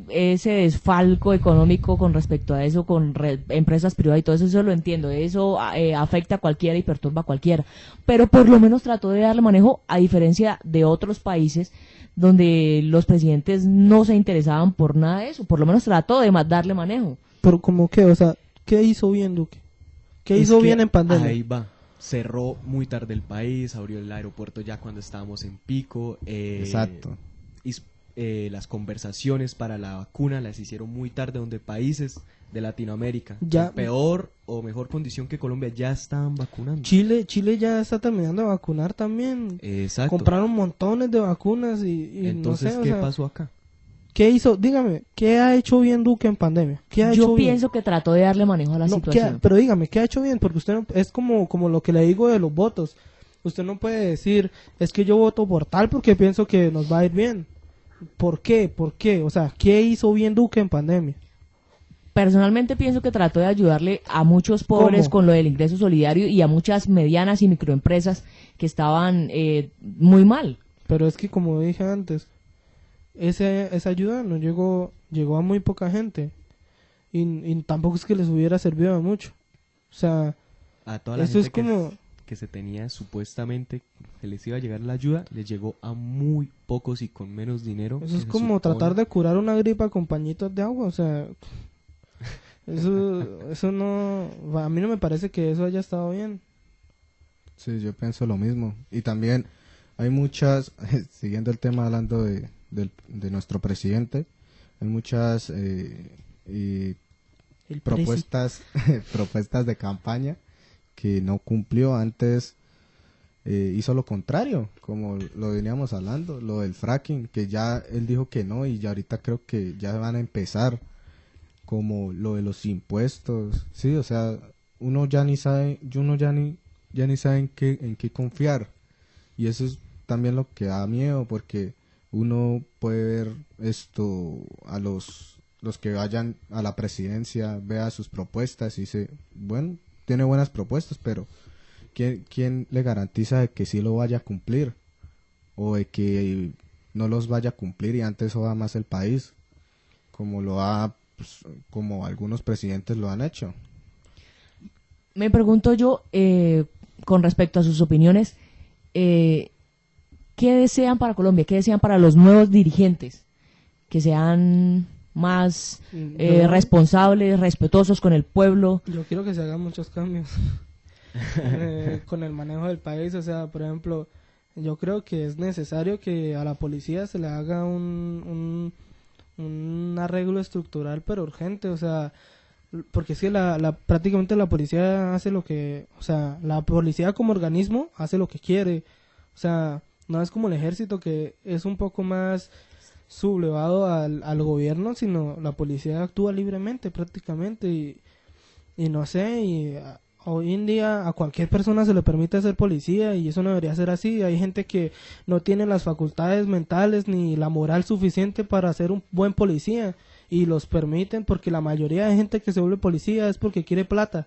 [SPEAKER 4] ese desfalco económico con respecto a eso, con empresas privadas y todo eso lo entiendo, eso afecta a cualquiera y perturba a cualquiera, pero por lo menos trató de darle manejo, a diferencia de otros países donde los presidentes no se interesaban por nada de eso, por lo menos trató de darle manejo.
[SPEAKER 3] Pero como que, o sea, ¿qué hizo bien Duque? ¿Qué
[SPEAKER 2] Es
[SPEAKER 3] hizo
[SPEAKER 2] que
[SPEAKER 3] bien en pandemia?
[SPEAKER 2] Ahí va. Cerró muy tarde el país, abrió el aeropuerto ya cuando estábamos en pico.
[SPEAKER 1] Exacto.
[SPEAKER 2] Las conversaciones para la vacuna las hicieron muy tarde, donde países de Latinoamérica,
[SPEAKER 3] Ya-
[SPEAKER 2] en peor o mejor condición que Colombia, ya estaban vacunando.
[SPEAKER 3] Chile ya está terminando de vacunar también.
[SPEAKER 2] Exacto.
[SPEAKER 3] Compraron montones de vacunas y
[SPEAKER 2] Entonces,
[SPEAKER 3] no sé, o
[SPEAKER 2] ¿qué
[SPEAKER 3] sea,
[SPEAKER 2] pasó acá?
[SPEAKER 3] ¿qué hizo? Dígame, ¿qué ha hecho bien Duque en pandemia? ¿Qué ha hecho
[SPEAKER 4] Yo
[SPEAKER 3] bien?
[SPEAKER 4] pienso que trató de darle manejo a la
[SPEAKER 3] No,
[SPEAKER 4] situación.
[SPEAKER 3] pero dígame, ¿qué ha hecho bien? Porque usted es como lo que le digo de los votos. Usted no puede decir, es que yo voto por tal porque pienso que nos va a ir bien. ¿Por qué? ¿Por qué? O sea, ¿qué hizo bien Duque en pandemia?
[SPEAKER 4] Personalmente pienso que trató de ayudarle a muchos pobres
[SPEAKER 3] ¿Cómo?
[SPEAKER 4] con lo del ingreso solidario y a muchas medianas y microempresas que estaban muy mal.
[SPEAKER 3] Pero es que como dije antes, esa ayuda no llegó a muy poca gente. Y tampoco es que les hubiera servido de mucho. O sea,
[SPEAKER 2] A toda la
[SPEAKER 3] eso
[SPEAKER 2] gente
[SPEAKER 3] es como...
[SPEAKER 2] que se tenía supuestamente que les iba a llegar la ayuda, les llegó a muy pocos y con menos dinero.
[SPEAKER 3] Eso es como tratar de curar una gripa con pañitos de agua, o sea, eso no, a mí no me parece que eso haya estado bien.
[SPEAKER 1] Sí, yo pienso lo mismo. Y también hay muchas, siguiendo el tema hablando de nuestro presidente, hay muchas
[SPEAKER 3] El
[SPEAKER 1] propuestas de campaña que no cumplió. Antes hizo lo contrario, como lo veníamos hablando, lo del fracking, que ya él dijo que no y ya ahorita creo que ya van a empezar, como lo de los impuestos. Sí, o sea, uno ya ni sabe en qué confiar, y eso es también lo que da miedo, porque uno puede ver esto a los que vayan a la presidencia, vea sus propuestas y dice, bueno, tiene buenas propuestas, pero ¿quién le garantiza de que sí lo vaya a cumplir o de que no los vaya a cumplir y antes joda más el país, como como algunos presidentes lo han hecho?
[SPEAKER 4] Me pregunto yo, con respecto a sus opiniones, ¿qué desean para Colombia? ¿Qué desean para los nuevos dirigentes? Que sean más responsables, respetuosos con el pueblo.
[SPEAKER 3] Yo quiero que se hagan muchos cambios con el manejo del país. O sea, por ejemplo, yo creo que es necesario que a la policía se le haga un arreglo estructural pero urgente. O sea, porque es que prácticamente la policía hace lo que, o sea, la policía como organismo hace lo que quiere. O sea, no es como el ejército, que es un poco más sublevado al gobierno, sino la policía actúa libremente prácticamente y no sé, hoy en día a cualquier persona se le permite ser policía y eso no debería ser así. Hay gente que no tiene las facultades mentales ni la moral suficiente para ser un buen policía y los permiten, porque la mayoría de gente que se vuelve policía es porque quiere plata,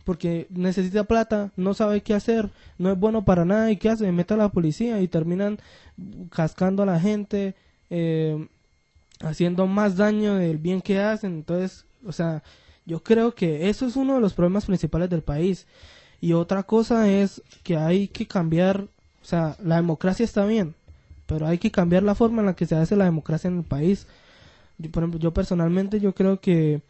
[SPEAKER 3] porque necesita plata, no sabe qué hacer, no es bueno para nada, y qué hace, mete a la policía y terminan cascando a la gente, haciendo más daño del bien que hacen. Entonces, o sea, yo creo que eso es uno de los problemas principales del país. Y otra cosa es que hay que cambiar, o sea, la democracia está bien, pero hay que cambiar la forma en la que se hace la democracia en el país. Yo, por ejemplo, yo personalmente yo creo que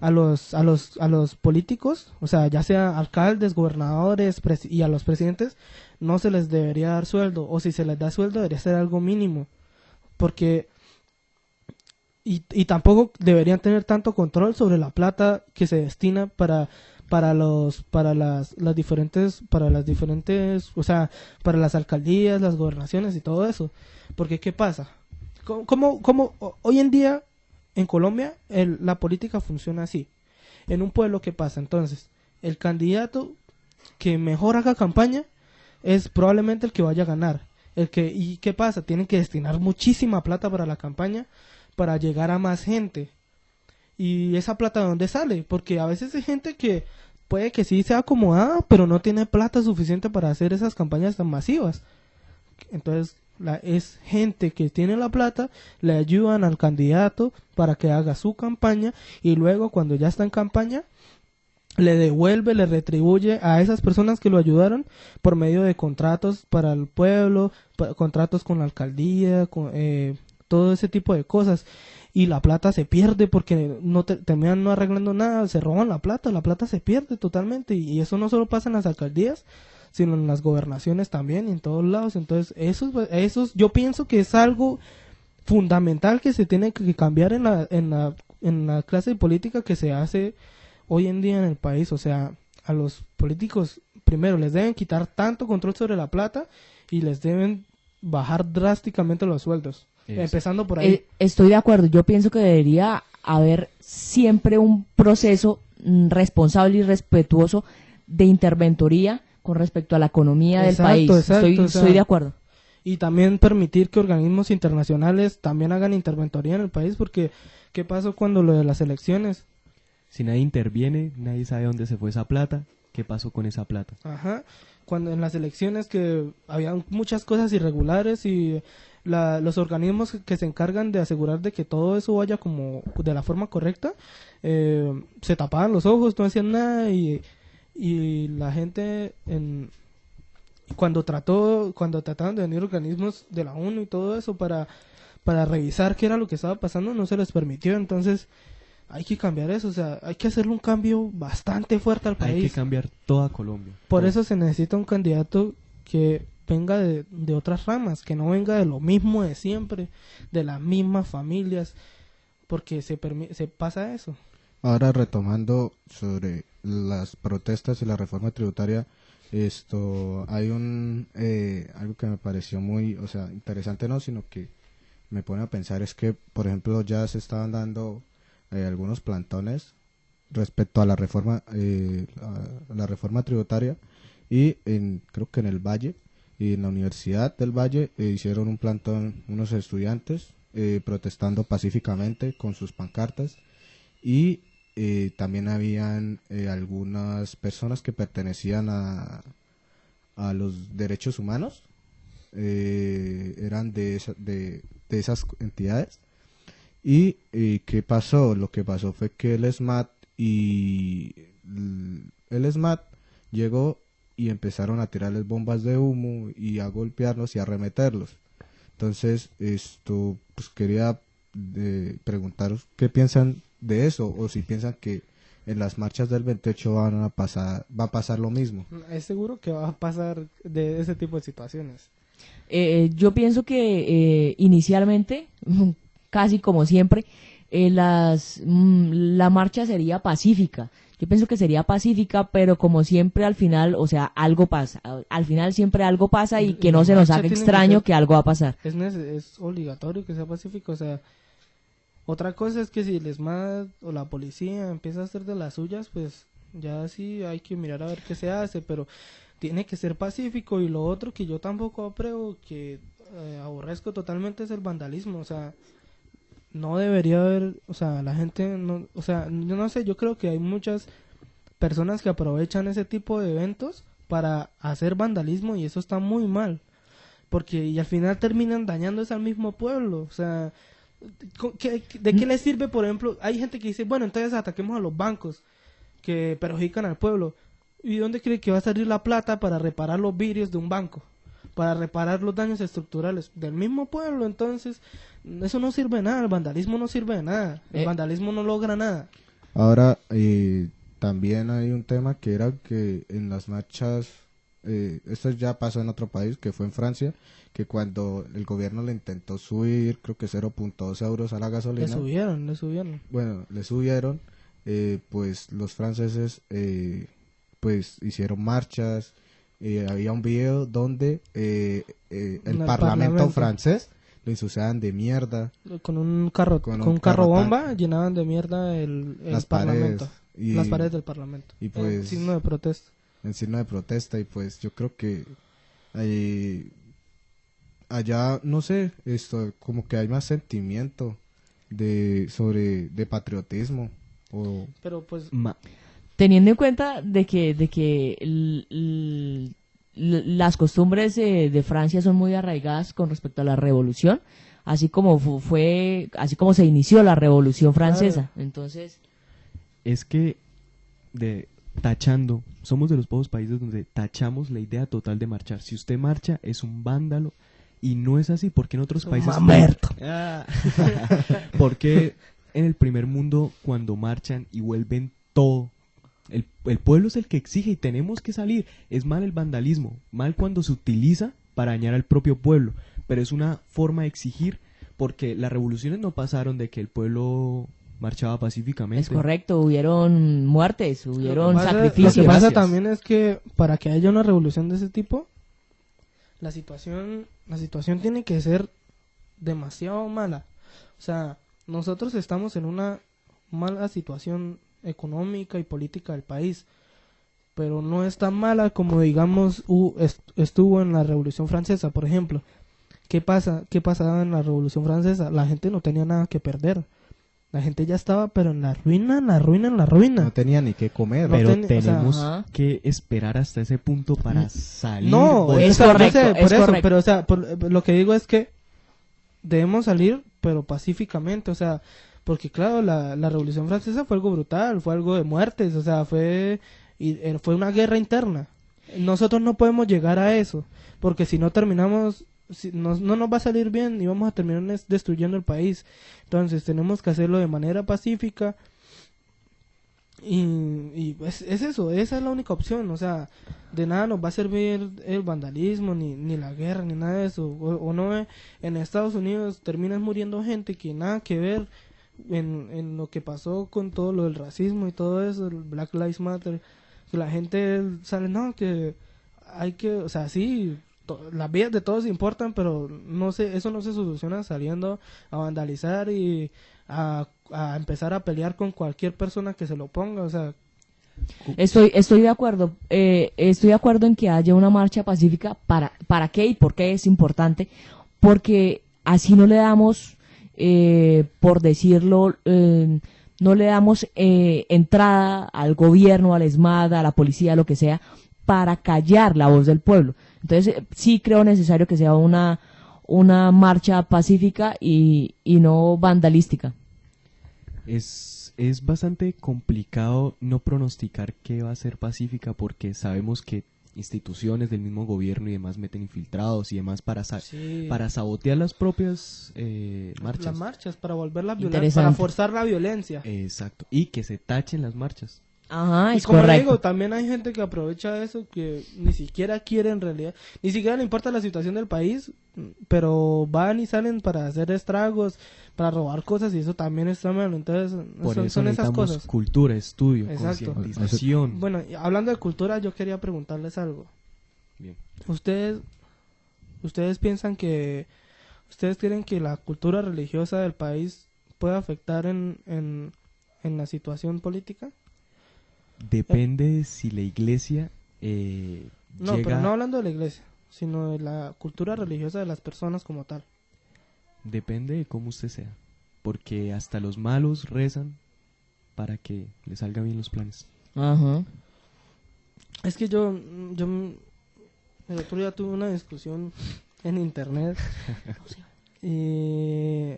[SPEAKER 3] a los políticos, o sea, ya sea alcaldes, gobernadores y a los presidentes, no se les debería dar sueldo, o si se les da sueldo debería ser algo mínimo, porque y tampoco deberían tener tanto control sobre la plata que se destina para las diferentes, o sea, para las alcaldías, las gobernaciones y todo eso. Porque ¿qué pasa? ¿Cómo hoy en día en Colombia la política funciona así? En un pueblo, ¿qué pasa? Entonces, el candidato que mejor haga campaña es probablemente el que vaya a ganar. ¿Y qué pasa? Tienen que destinar muchísima plata para la campaña para llegar a más gente. ¿Y esa plata de dónde sale? Porque a veces hay gente que puede que sí sea acomodada, pero no tiene plata suficiente para hacer esas campañas tan masivas. Entonces, es gente que tiene la plata, le ayudan al candidato para que haga su campaña, y luego cuando ya está en campaña, le devuelve, le retribuye a esas personas que lo ayudaron por medio de contratos para el pueblo, contratos con la alcaldía, todo ese tipo de cosas. Y la plata se pierde porque terminan no arreglando nada, se roban la plata se pierde totalmente, y eso no solo pasa en las alcaldías, sino en las gobernaciones también y en todos lados. Entonces eso yo pienso que es algo fundamental que se tiene que cambiar en la clase de política que se hace hoy en día en el país. O sea, a los políticos primero les deben quitar tanto control sobre la plata y les deben bajar drásticamente los sueldos. Empezando por ahí.
[SPEAKER 4] Estoy de acuerdo. Yo pienso que debería haber siempre un proceso responsable y respetuoso de interventoría con respecto a la economía del país. Estoy de acuerdo.
[SPEAKER 3] Y también permitir que organismos internacionales también hagan interventoría en el país, porque ¿qué pasó cuando lo de las elecciones?
[SPEAKER 2] Si nadie interviene, nadie sabe dónde se fue esa plata, qué pasó con esa plata.
[SPEAKER 3] Ajá. Cuando en las elecciones que había muchas cosas irregulares y los organismos que se encargan de asegurar de que todo eso vaya como de la forma correcta, se tapaban los ojos, no hacían nada, y la gente cuando trataban de venir organismos de la ONU y todo eso para revisar qué era lo que estaba pasando, no se les permitió. Entonces hay que cambiar eso, o sea, hay que hacerle un cambio bastante fuerte al país.
[SPEAKER 2] Hay que cambiar toda Colombia.
[SPEAKER 3] Por eso se necesita un candidato que venga de otras ramas, que no venga de lo mismo de siempre, de las mismas familias, porque se pasa eso.
[SPEAKER 1] Ahora, retomando sobre las protestas y la reforma tributaria, hay algo que me pareció muy, o sea, interesante, no, sino que me pone a pensar, es que, por ejemplo, ya se estaban dando algunos plantones respecto a la reforma tributaria, y creo que en el Valle y en la Universidad del Valle hicieron un plantón unos estudiantes protestando pacíficamente con sus pancartas, y también habían algunas personas que pertenecían a los derechos humanos, eran de esas entidades. Y ¿qué pasó? Lo que pasó fue que el SMAT llegó y empezaron a tirarles bombas de humo y a golpearlos y a arremeterlos. Entonces, pues quería preguntaros qué piensan de eso, o si piensan que en las marchas del 28 va a pasar lo mismo.
[SPEAKER 3] Es seguro que va a pasar de ese tipo de situaciones.
[SPEAKER 4] Yo pienso que inicialmente, casi como siempre, la marcha sería pacífica. Yo pienso que sería pacífica, pero como siempre al final, o sea, algo pasa. Al final siempre algo pasa, y que no se nos haga extraño que algo va a pasar.
[SPEAKER 3] Es obligatorio que sea pacífico, o sea, otra cosa es que si el ESMAD o la policía empieza a hacer de las suyas, pues ya sí hay que mirar a ver qué se hace, pero tiene que ser pacífico. Y lo otro que yo tampoco apruebo, que aborrezco totalmente, es el vandalismo. O sea, no debería haber, o sea, la gente no, o sea, yo no sé, yo creo que hay muchas personas que aprovechan ese tipo de eventos para hacer vandalismo, y eso está muy mal, porque y al final terminan dañando al mismo pueblo. O sea, ¿de qué le sirve? Por ejemplo, hay gente que dice, bueno, entonces ataquemos a los bancos que perjudican al pueblo. ¿Y dónde cree que va a salir la plata para reparar los vidrios de un banco? Para reparar los daños estructurales del mismo pueblo. Entonces, eso no sirve de nada, el vandalismo no sirve de nada, el vandalismo no logra nada.
[SPEAKER 1] Ahora, también hay un tema que era que en las marchas, esto ya pasó en otro país, que fue en Francia, que cuando el gobierno le intentó subir, creo que 0.2 euros a la gasolina.
[SPEAKER 3] Le subieron.
[SPEAKER 1] Bueno, le subieron, pues los franceses pues hicieron marchas. Había un video donde el parlamento francés lo ensuciaban de mierda.
[SPEAKER 3] Con un carro,
[SPEAKER 1] Con
[SPEAKER 3] con
[SPEAKER 1] un
[SPEAKER 3] un carro
[SPEAKER 1] carro
[SPEAKER 3] bomba llenaban de mierda el
[SPEAKER 1] las
[SPEAKER 3] parlamento.
[SPEAKER 1] paredes,
[SPEAKER 3] Las paredes del parlamento.
[SPEAKER 1] y pues
[SPEAKER 3] En signo de protesta.
[SPEAKER 1] en signo de protesta. Y pues yo creo que allá, no sé, esto como que hay más sentimiento de patriotismo.
[SPEAKER 3] Pero pues
[SPEAKER 4] Teniendo en cuenta de que las costumbres de Francia son muy arraigadas con respecto a la revolución, así como así como se inició la Revolución Francesa.
[SPEAKER 3] Claro.
[SPEAKER 4] Entonces,
[SPEAKER 2] es que tachando, somos de los pocos países donde tachamos la idea total de marchar. Si usted marcha, es un vándalo, y no es así, porque en otros países... Ah. Porque en el primer mundo, cuando marchan y vuelven todo, el pueblo es el que exige y tenemos que salir. Es mal el vandalismo, mal cuando se utiliza para dañar al propio pueblo, pero es una forma de exigir, porque las revoluciones no pasaron de que el pueblo marchaba pacíficamente.
[SPEAKER 4] es correcto, hubieron muertes, hubieron
[SPEAKER 3] Lo
[SPEAKER 4] sacrificios.
[SPEAKER 3] que pasa
[SPEAKER 2] Gracias.
[SPEAKER 3] también es que para que haya una revolución de ese tipo, la situación tiene que ser demasiado mala. O sea, nosotros estamos en una mala situación económica y política del país, pero no es tan mala como, digamos, estuvo en la Revolución Francesa, por ejemplo. ¿Qué pasaba en la Revolución Francesa? La gente no tenía nada que perder. La gente ya estaba, pero en la ruina, en la ruina, en la ruina.
[SPEAKER 1] No tenía ni qué comer.
[SPEAKER 3] No
[SPEAKER 2] Pero
[SPEAKER 3] o sea,
[SPEAKER 2] tenemos
[SPEAKER 4] ajá.
[SPEAKER 2] que esperar hasta ese punto para salir.
[SPEAKER 3] No,
[SPEAKER 4] Es
[SPEAKER 3] o sea,
[SPEAKER 4] correcto,
[SPEAKER 3] yo sé, por
[SPEAKER 4] es
[SPEAKER 3] eso,
[SPEAKER 4] correcto.
[SPEAKER 3] pero o sea, lo que digo es que debemos salir, pero pacíficamente. O sea, porque claro, la Revolución Francesa fue algo brutal, fue algo de muertes, o sea, fue una guerra interna. Nosotros no podemos llegar a eso, porque si no terminamos, no nos va a salir bien y vamos a terminar destruyendo el país. Entonces tenemos que hacerlo de manera pacífica, y es eso, esa es la única opción. O sea, de nada nos va a servir el vandalismo, ni la guerra, ni nada de eso. O no, en Estados Unidos terminan muriendo gente que nada que ver en lo que pasó con todo lo del racismo y todo eso, el Black Lives Matter. Que la gente sale, no, que hay que, o sea, sí, las vidas de todos importan, pero no sé, eso no se soluciona saliendo a vandalizar y a empezar a pelear con cualquier persona que se lo ponga. O sea,
[SPEAKER 4] Estoy de acuerdo. Estoy de acuerdo en que haya una marcha pacífica. ¿Para qué y por qué es importante? Porque así no le damos, por decirlo, no le damos entrada al gobierno, al ESMAD, a la policía, lo que sea, para callar la voz del pueblo. Entonces, sí creo necesario que sea una marcha pacífica y no vandalística.
[SPEAKER 2] Es bastante complicado no pronosticar que va a ser pacífica, porque sabemos que instituciones del mismo gobierno y demás meten infiltrados y demás para
[SPEAKER 3] sí,
[SPEAKER 2] para sabotear las propias marchas.
[SPEAKER 3] las marchas, para volverlas violentas,
[SPEAKER 4] Interesante.
[SPEAKER 3] para forzar la violencia.
[SPEAKER 2] Exacto, y que se tachen las marchas.
[SPEAKER 4] Ajá,
[SPEAKER 3] Y
[SPEAKER 4] es
[SPEAKER 3] como le
[SPEAKER 4] correcto.
[SPEAKER 3] digo, también hay gente que aprovecha eso, que ni siquiera quiere en realidad, ni siquiera le importa la situación del país, pero van y salen para hacer estragos, para robar cosas, y eso también está mal. Entonces,
[SPEAKER 2] Por
[SPEAKER 3] son
[SPEAKER 2] eso
[SPEAKER 3] esas
[SPEAKER 2] necesitamos
[SPEAKER 3] cosas.
[SPEAKER 2] cultura, estudio,
[SPEAKER 3] Exacto.
[SPEAKER 2] concientización.
[SPEAKER 3] Bueno, y hablando de cultura, yo quería preguntarles algo.
[SPEAKER 2] Bien.
[SPEAKER 3] ¿Ustedes piensan que, ustedes creen que la cultura religiosa del país puede afectar en la situación política?
[SPEAKER 2] Depende si la iglesia
[SPEAKER 3] No,
[SPEAKER 2] llega...
[SPEAKER 3] pero no hablando de la iglesia, sino de la cultura religiosa de las personas como tal.
[SPEAKER 2] Depende de cómo usted sea. Porque hasta los malos rezan para que les salgan bien los planes.
[SPEAKER 4] Ajá.
[SPEAKER 3] Es que el otro día tuve una discusión en internet y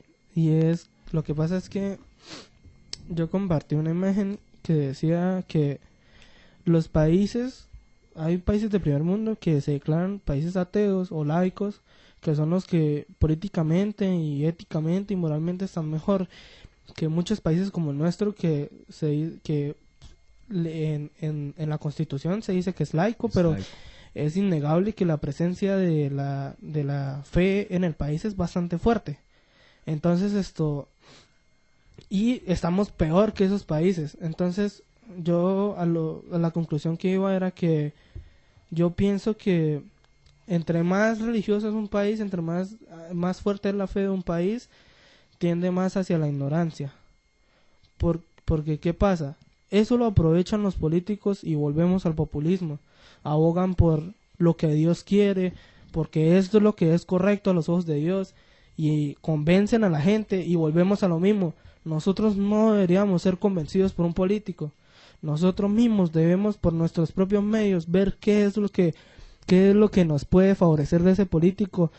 [SPEAKER 3] lo que pasa es que yo compartí una imagen que decía que hay países de primer mundo que se declaran países ateos o laicos, que son los que políticamente y éticamente y moralmente están mejor que muchos países como el nuestro, que en la Constitución se dice que es laico, pero es innegable que la presencia de la fe en el país es bastante fuerte. Entonces y estamos peor que esos países. Entonces yo a la conclusión que iba era que yo pienso que entre más religioso es un país, entre más fuerte es la fe de un país, tiende más hacia la ignorancia. Porque ¿qué pasa? Eso lo aprovechan los políticos y volvemos al populismo. Abogan por lo que Dios quiere, porque esto es lo que es correcto a los ojos de Dios, y convencen a la gente y volvemos a lo mismo. Nosotros no deberíamos ser convencidos por un político. Nosotros mismos debemos por nuestros propios medios ver qué es lo que nos puede favorecer de ese político,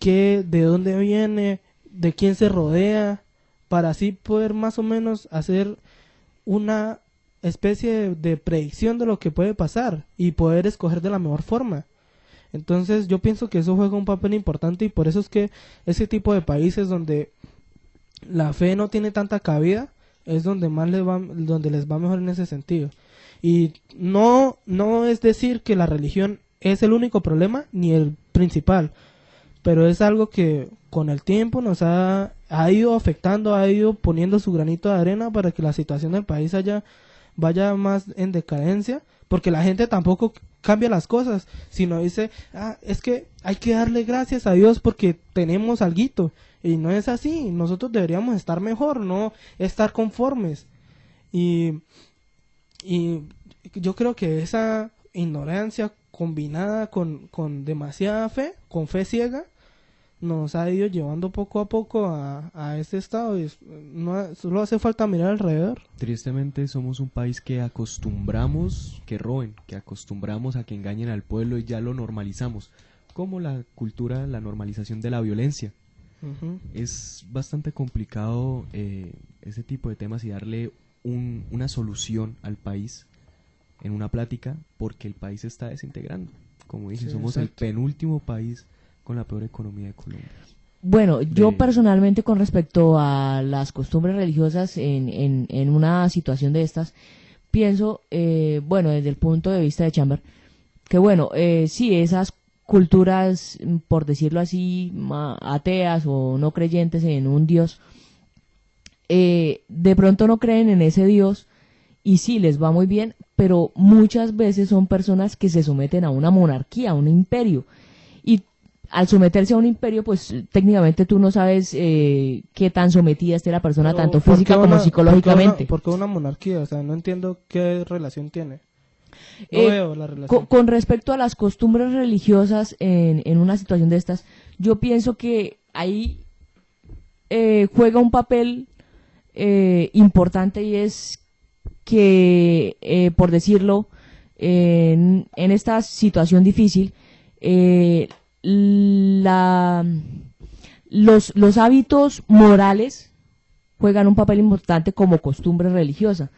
[SPEAKER 3] de dónde viene, de quién se rodea, para así poder más o menos hacer una especie de predicción de lo que puede pasar y poder escoger de la mejor forma. Entonces yo pienso que eso juega un papel importante, y por eso es que ese tipo de países donde la fe no tiene tanta cabida es donde les va mejor en ese sentido. Y no es decir que la religión es el único problema ni el principal, pero es algo que con el tiempo nos ha ido afectando, ha ido poniendo su granito de arena para que la situación del país vaya más en decadencia, porque la gente tampoco cambia las cosas, sino dice, es que hay que darle gracias a Dios porque tenemos alguito, y no es así. Nosotros deberíamos estar mejor, no estar conformes. Y yo creo que esa ignorancia combinada con demasiada fe, con fe ciega, nos ha ido llevando poco a poco a este estado, y solo hace falta mirar alrededor.
[SPEAKER 2] Tristemente somos un país que acostumbramos que roben, que acostumbramos a que engañen al pueblo y ya lo normalizamos, como la normalización de la violencia.
[SPEAKER 3] Uh-huh.
[SPEAKER 2] Es bastante complicado ese tipo de temas y darle una solución al país en una plática, porque el país se está desintegrando. Como dije, somos exacto. El penúltimo país con la peor economía de Colombia.
[SPEAKER 4] Bueno, yo personalmente con respecto a las costumbres religiosas en una situación de estas, pienso, desde el punto de vista de Chamber, que sí, esas culturas, por decirlo así, ateas o no creyentes en un Dios, de pronto no creen en ese Dios y sí, les va muy bien, pero muchas veces son personas que se someten a una monarquía, a un imperio, y al someterse a un imperio, pues técnicamente tú no sabes qué tan sometida esté la persona, tanto física como psicológicamente.
[SPEAKER 3] ¿Por qué una monarquía? O sea, no entiendo qué relación tiene. No veo la relación.
[SPEAKER 4] Con respecto a las costumbres religiosas en una situación de estas, yo pienso que ahí juega un papel importante, y es que, por decirlo, en esta situación difícil, los hábitos morales juegan un papel importante como costumbre religiosa.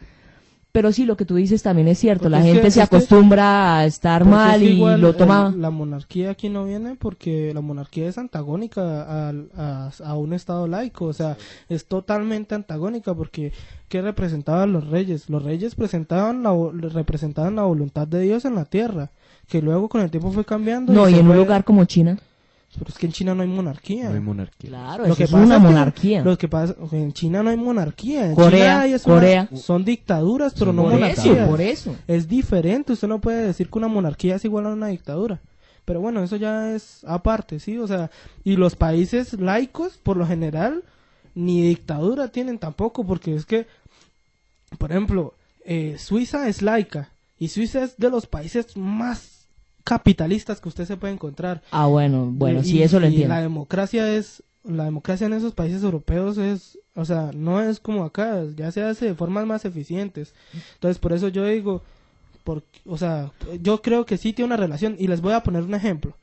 [SPEAKER 4] Pero sí, lo que tú dices también es cierto, la gente se acostumbra a estar mal y lo toma...
[SPEAKER 3] La monarquía aquí no viene porque la monarquía es antagónica a un estado laico, o sea, es totalmente antagónica, porque ¿qué representaban los reyes? Los reyes representaban la voluntad de Dios en la tierra, que luego con el tiempo fue cambiando.
[SPEAKER 4] No, y en un lugar como China...
[SPEAKER 3] Pero es que en China no hay monarquía.
[SPEAKER 2] No hay monarquía.
[SPEAKER 4] Claro, es una monarquía.
[SPEAKER 3] Lo que pasa, en China no hay monarquía. En
[SPEAKER 4] Corea.
[SPEAKER 3] Son dictaduras, pero no monarquías.
[SPEAKER 4] Por eso.
[SPEAKER 3] Es diferente. Usted no puede decir que una monarquía es igual a una dictadura. Pero bueno, eso ya es aparte, ¿sí? O sea, y los países laicos, por lo general, ni dictadura tienen tampoco, porque es que, por ejemplo, Suiza es laica y Suiza es de los países más capitalistas que usted se puede encontrar.
[SPEAKER 4] Ah, bueno, sí, eso lo
[SPEAKER 3] y
[SPEAKER 4] entiendo.
[SPEAKER 3] la democracia en esos países europeos es, o sea, no es como acá, ya se hace de formas más eficientes. Entonces, por eso yo digo, o sea, yo creo que sí tiene una relación, y les voy a poner un ejemplo.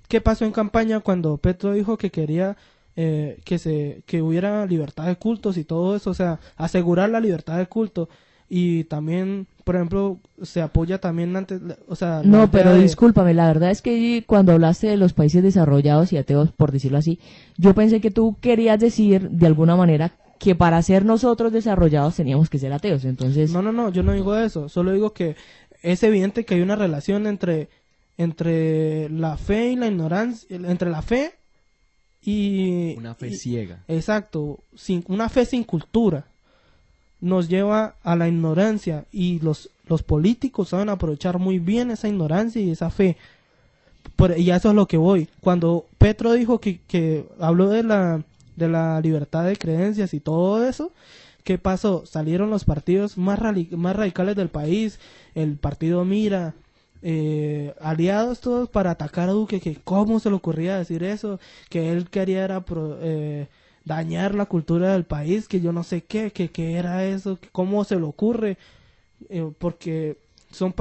[SPEAKER 3] ¿Qué pasó en campaña cuando Petro dijo que quería que hubiera libertad de cultos y todo eso? O sea, asegurar la libertad de culto. Y también, por ejemplo, se apoya también antes, o sea...
[SPEAKER 4] No, pero discúlpame, la verdad es que cuando hablaste de los países desarrollados y ateos, por decirlo así, yo pensé que tú querías decir, de alguna manera, que para ser nosotros desarrollados teníamos que ser ateos, entonces...
[SPEAKER 3] No, yo no digo eso, solo digo que es evidente que hay una relación entre la fe y la ignorancia, entre la fe y...
[SPEAKER 2] Una fe ciega.
[SPEAKER 3] Exacto, una fe sin cultura nos lleva a la ignorancia, y los políticos saben aprovechar muy bien esa ignorancia y esa fe. Y a eso es lo que voy. Cuando Petro dijo que habló de la libertad de creencias y todo eso, ¿qué pasó? Salieron los partidos más radicales del país, el partido Mira, aliados todos para atacar a Duque, que cómo se le ocurría decir eso, que él quería era dañar la cultura del país, que yo no sé qué era eso, cómo se le ocurre, porque son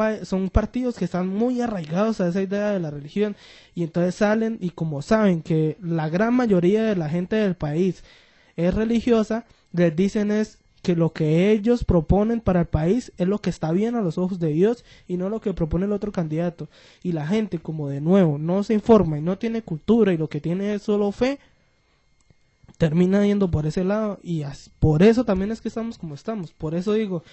[SPEAKER 3] partidos que están muy arraigados a esa idea de la religión, y entonces salen, y como saben que la gran mayoría de la gente del país es religiosa, les dicen es que lo que ellos proponen para el país es lo que está bien a los ojos de Dios y no lo que propone el otro candidato. Y la gente, como de nuevo no se informa y no tiene cultura y lo que tiene es solo fe, termina yendo por ese lado, y por eso también es que estamos como estamos. Por eso digo,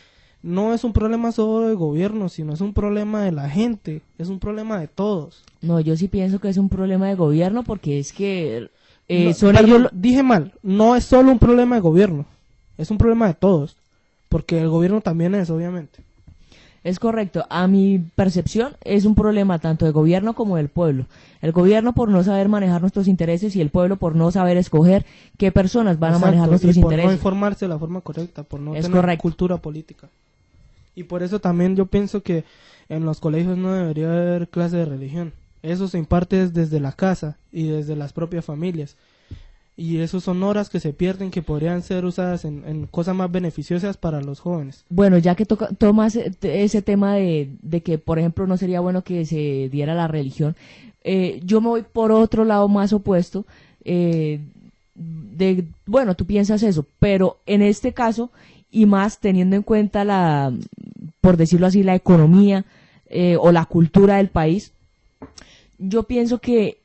[SPEAKER 3] no es un problema solo del gobierno, sino es un problema de la gente, es un problema de todos.
[SPEAKER 4] No, yo sí pienso que es un problema de gobierno, porque es que
[SPEAKER 3] dije mal, no es solo un problema de gobierno, es un problema de todos, porque el gobierno también es, obviamente.
[SPEAKER 4] Es correcto, a mi percepción es un problema tanto del gobierno como del pueblo. El gobierno por no saber manejar nuestros intereses y el pueblo por no saber escoger qué personas van a manejar nuestros intereses.
[SPEAKER 3] Por no informarse de la forma correcta, por no tener cultura política. Y por eso también yo pienso que en los colegios no debería haber clase de religión. Eso se imparte desde la casa y desde las propias familias. Y eso son horas que se pierden, que podrían ser usadas en cosas más beneficiosas para los jóvenes.
[SPEAKER 4] Bueno, ya que tomas ese tema de que, por ejemplo, no sería bueno que se diera la religión, yo me voy por otro lado más opuesto. Bueno, tú piensas eso, pero en este caso, y más teniendo en cuenta por decirlo así, la economía o la cultura del país, yo pienso que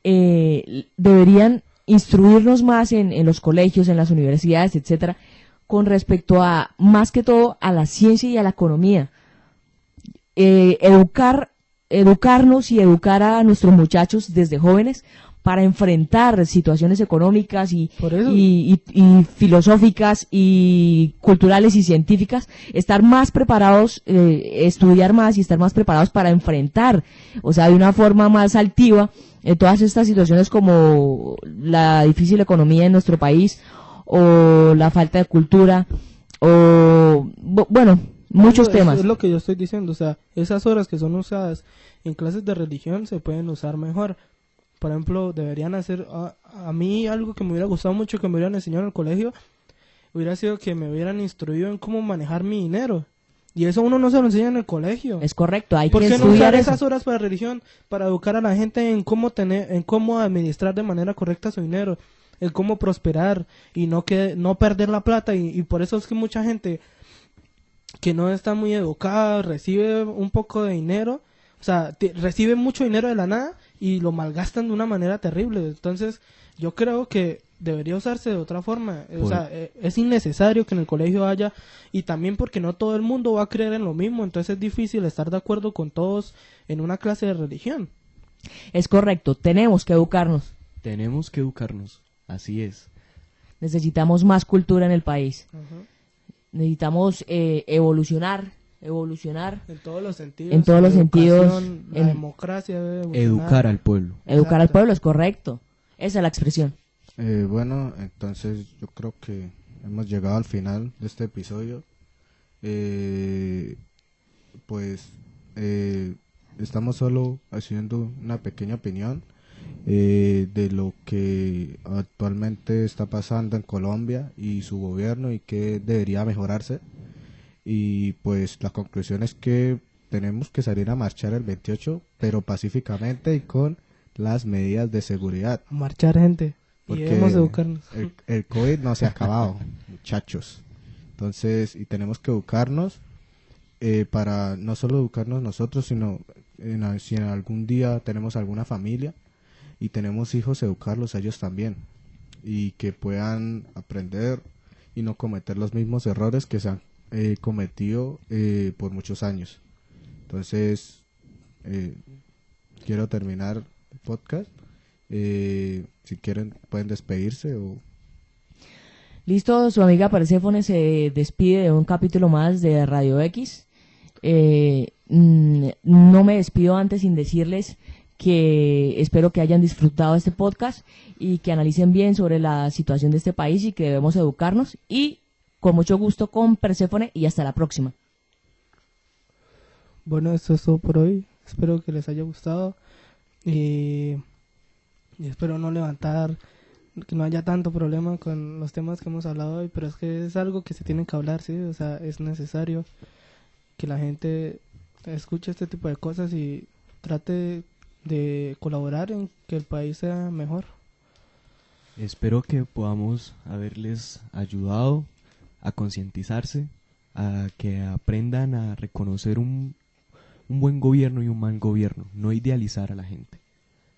[SPEAKER 4] deberían instruirnos más en los colegios, en las universidades, etcétera, con respecto más que todo, a la ciencia y a la economía. Educarnos y educar a nuestros muchachos desde jóvenes para enfrentar situaciones económicas y filosóficas y culturales y científicas, estar más preparados, estudiar más y estar más preparados para enfrentar, o sea, de una forma más altiva, todas estas situaciones como la difícil economía en nuestro país o la falta de cultura o, bueno, muchos temas.
[SPEAKER 3] Es lo que yo estoy diciendo, o sea, esas horas que son usadas en clases de religión se pueden usar mejor. Por ejemplo, deberían hacer, a mí algo que me hubiera gustado mucho que me hubieran enseñado en el colegio, hubiera sido que me hubieran instruido en cómo manejar mi dinero. Y eso uno no se lo enseña en el colegio.
[SPEAKER 4] Es correcto, hay que
[SPEAKER 3] estudiar. ¿Por qué no usar esas horas para religión? Para educar a la gente en cómo administrar de manera correcta su dinero, en cómo prosperar y no perder la plata. Y por eso es que mucha gente que no está muy educada recibe un poco de dinero, o sea, recibe mucho dinero de la nada y lo malgastan de una manera terrible. Entonces, yo creo que debería usarse de otra forma. O sea, es innecesario que en el colegio haya, y también porque no todo el mundo va a creer en lo mismo, entonces es difícil estar de acuerdo con todos en una clase de religión.
[SPEAKER 4] Es correcto, tenemos que educarnos.
[SPEAKER 2] Tenemos que educarnos, así es.
[SPEAKER 4] Necesitamos más cultura en el país.
[SPEAKER 3] Uh-huh.
[SPEAKER 4] Necesitamos evolucionar.
[SPEAKER 3] En todos los sentidos.
[SPEAKER 4] En todos los sentidos.
[SPEAKER 3] La democracia debe evolucionar.
[SPEAKER 2] Educar al pueblo.
[SPEAKER 4] Educar al pueblo, es correcto. Esa es la expresión.
[SPEAKER 1] Bueno, entonces yo creo que hemos llegado al final de este episodio. Pues estamos solo haciendo una pequeña opinión de lo que actualmente está pasando en Colombia y su gobierno y qué debería mejorarse. Y pues la conclusión es que tenemos que salir a marchar el 28, pero pacíficamente y con las medidas de seguridad.
[SPEAKER 3] A marchar, gente. Y
[SPEAKER 1] Porque
[SPEAKER 3] debemos educarnos.
[SPEAKER 1] el COVID no se ha acabado, muchachos. Entonces, y tenemos que educarnos para no solo educarnos nosotros, sino si en algún día tenemos alguna familia y tenemos hijos, educarlos a ellos también. Y que puedan aprender y no cometer los mismos errores que se han cometido por muchos años. Entonces, quiero terminar el podcast. Si quieren, pueden despedirse o...
[SPEAKER 4] Listo, su amiga Perséfone se despide de un capítulo más de Radio X. No me despido antes sin decirles que espero que hayan disfrutado este podcast y que analicen bien sobre la situación de este país y que debemos educarnos. Y con mucho gusto con Perséfone y hasta la próxima.
[SPEAKER 3] Bueno, esto es todo por hoy. Espero que les haya gustado. Y espero no levantar, que no haya tanto problema con los temas que hemos hablado hoy, pero es que es algo que se tiene que hablar, ¿sí? O sea, es necesario que la gente escuche este tipo de cosas y trate de colaborar en que el país sea mejor.
[SPEAKER 2] Espero que podamos haberles ayudado a concientizarse, a que aprendan a reconocer un buen gobierno y un mal gobierno, no idealizar a la gente.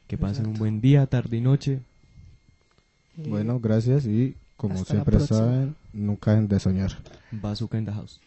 [SPEAKER 2] Que pasen un
[SPEAKER 3] Exacto.
[SPEAKER 2] buen día, tarde y noche.
[SPEAKER 3] Y
[SPEAKER 1] Bueno, gracias y como
[SPEAKER 3] hasta la
[SPEAKER 1] siempre
[SPEAKER 3] próxima.
[SPEAKER 1] saben, nunca dejen de soñar.
[SPEAKER 2] Bazooka in the house.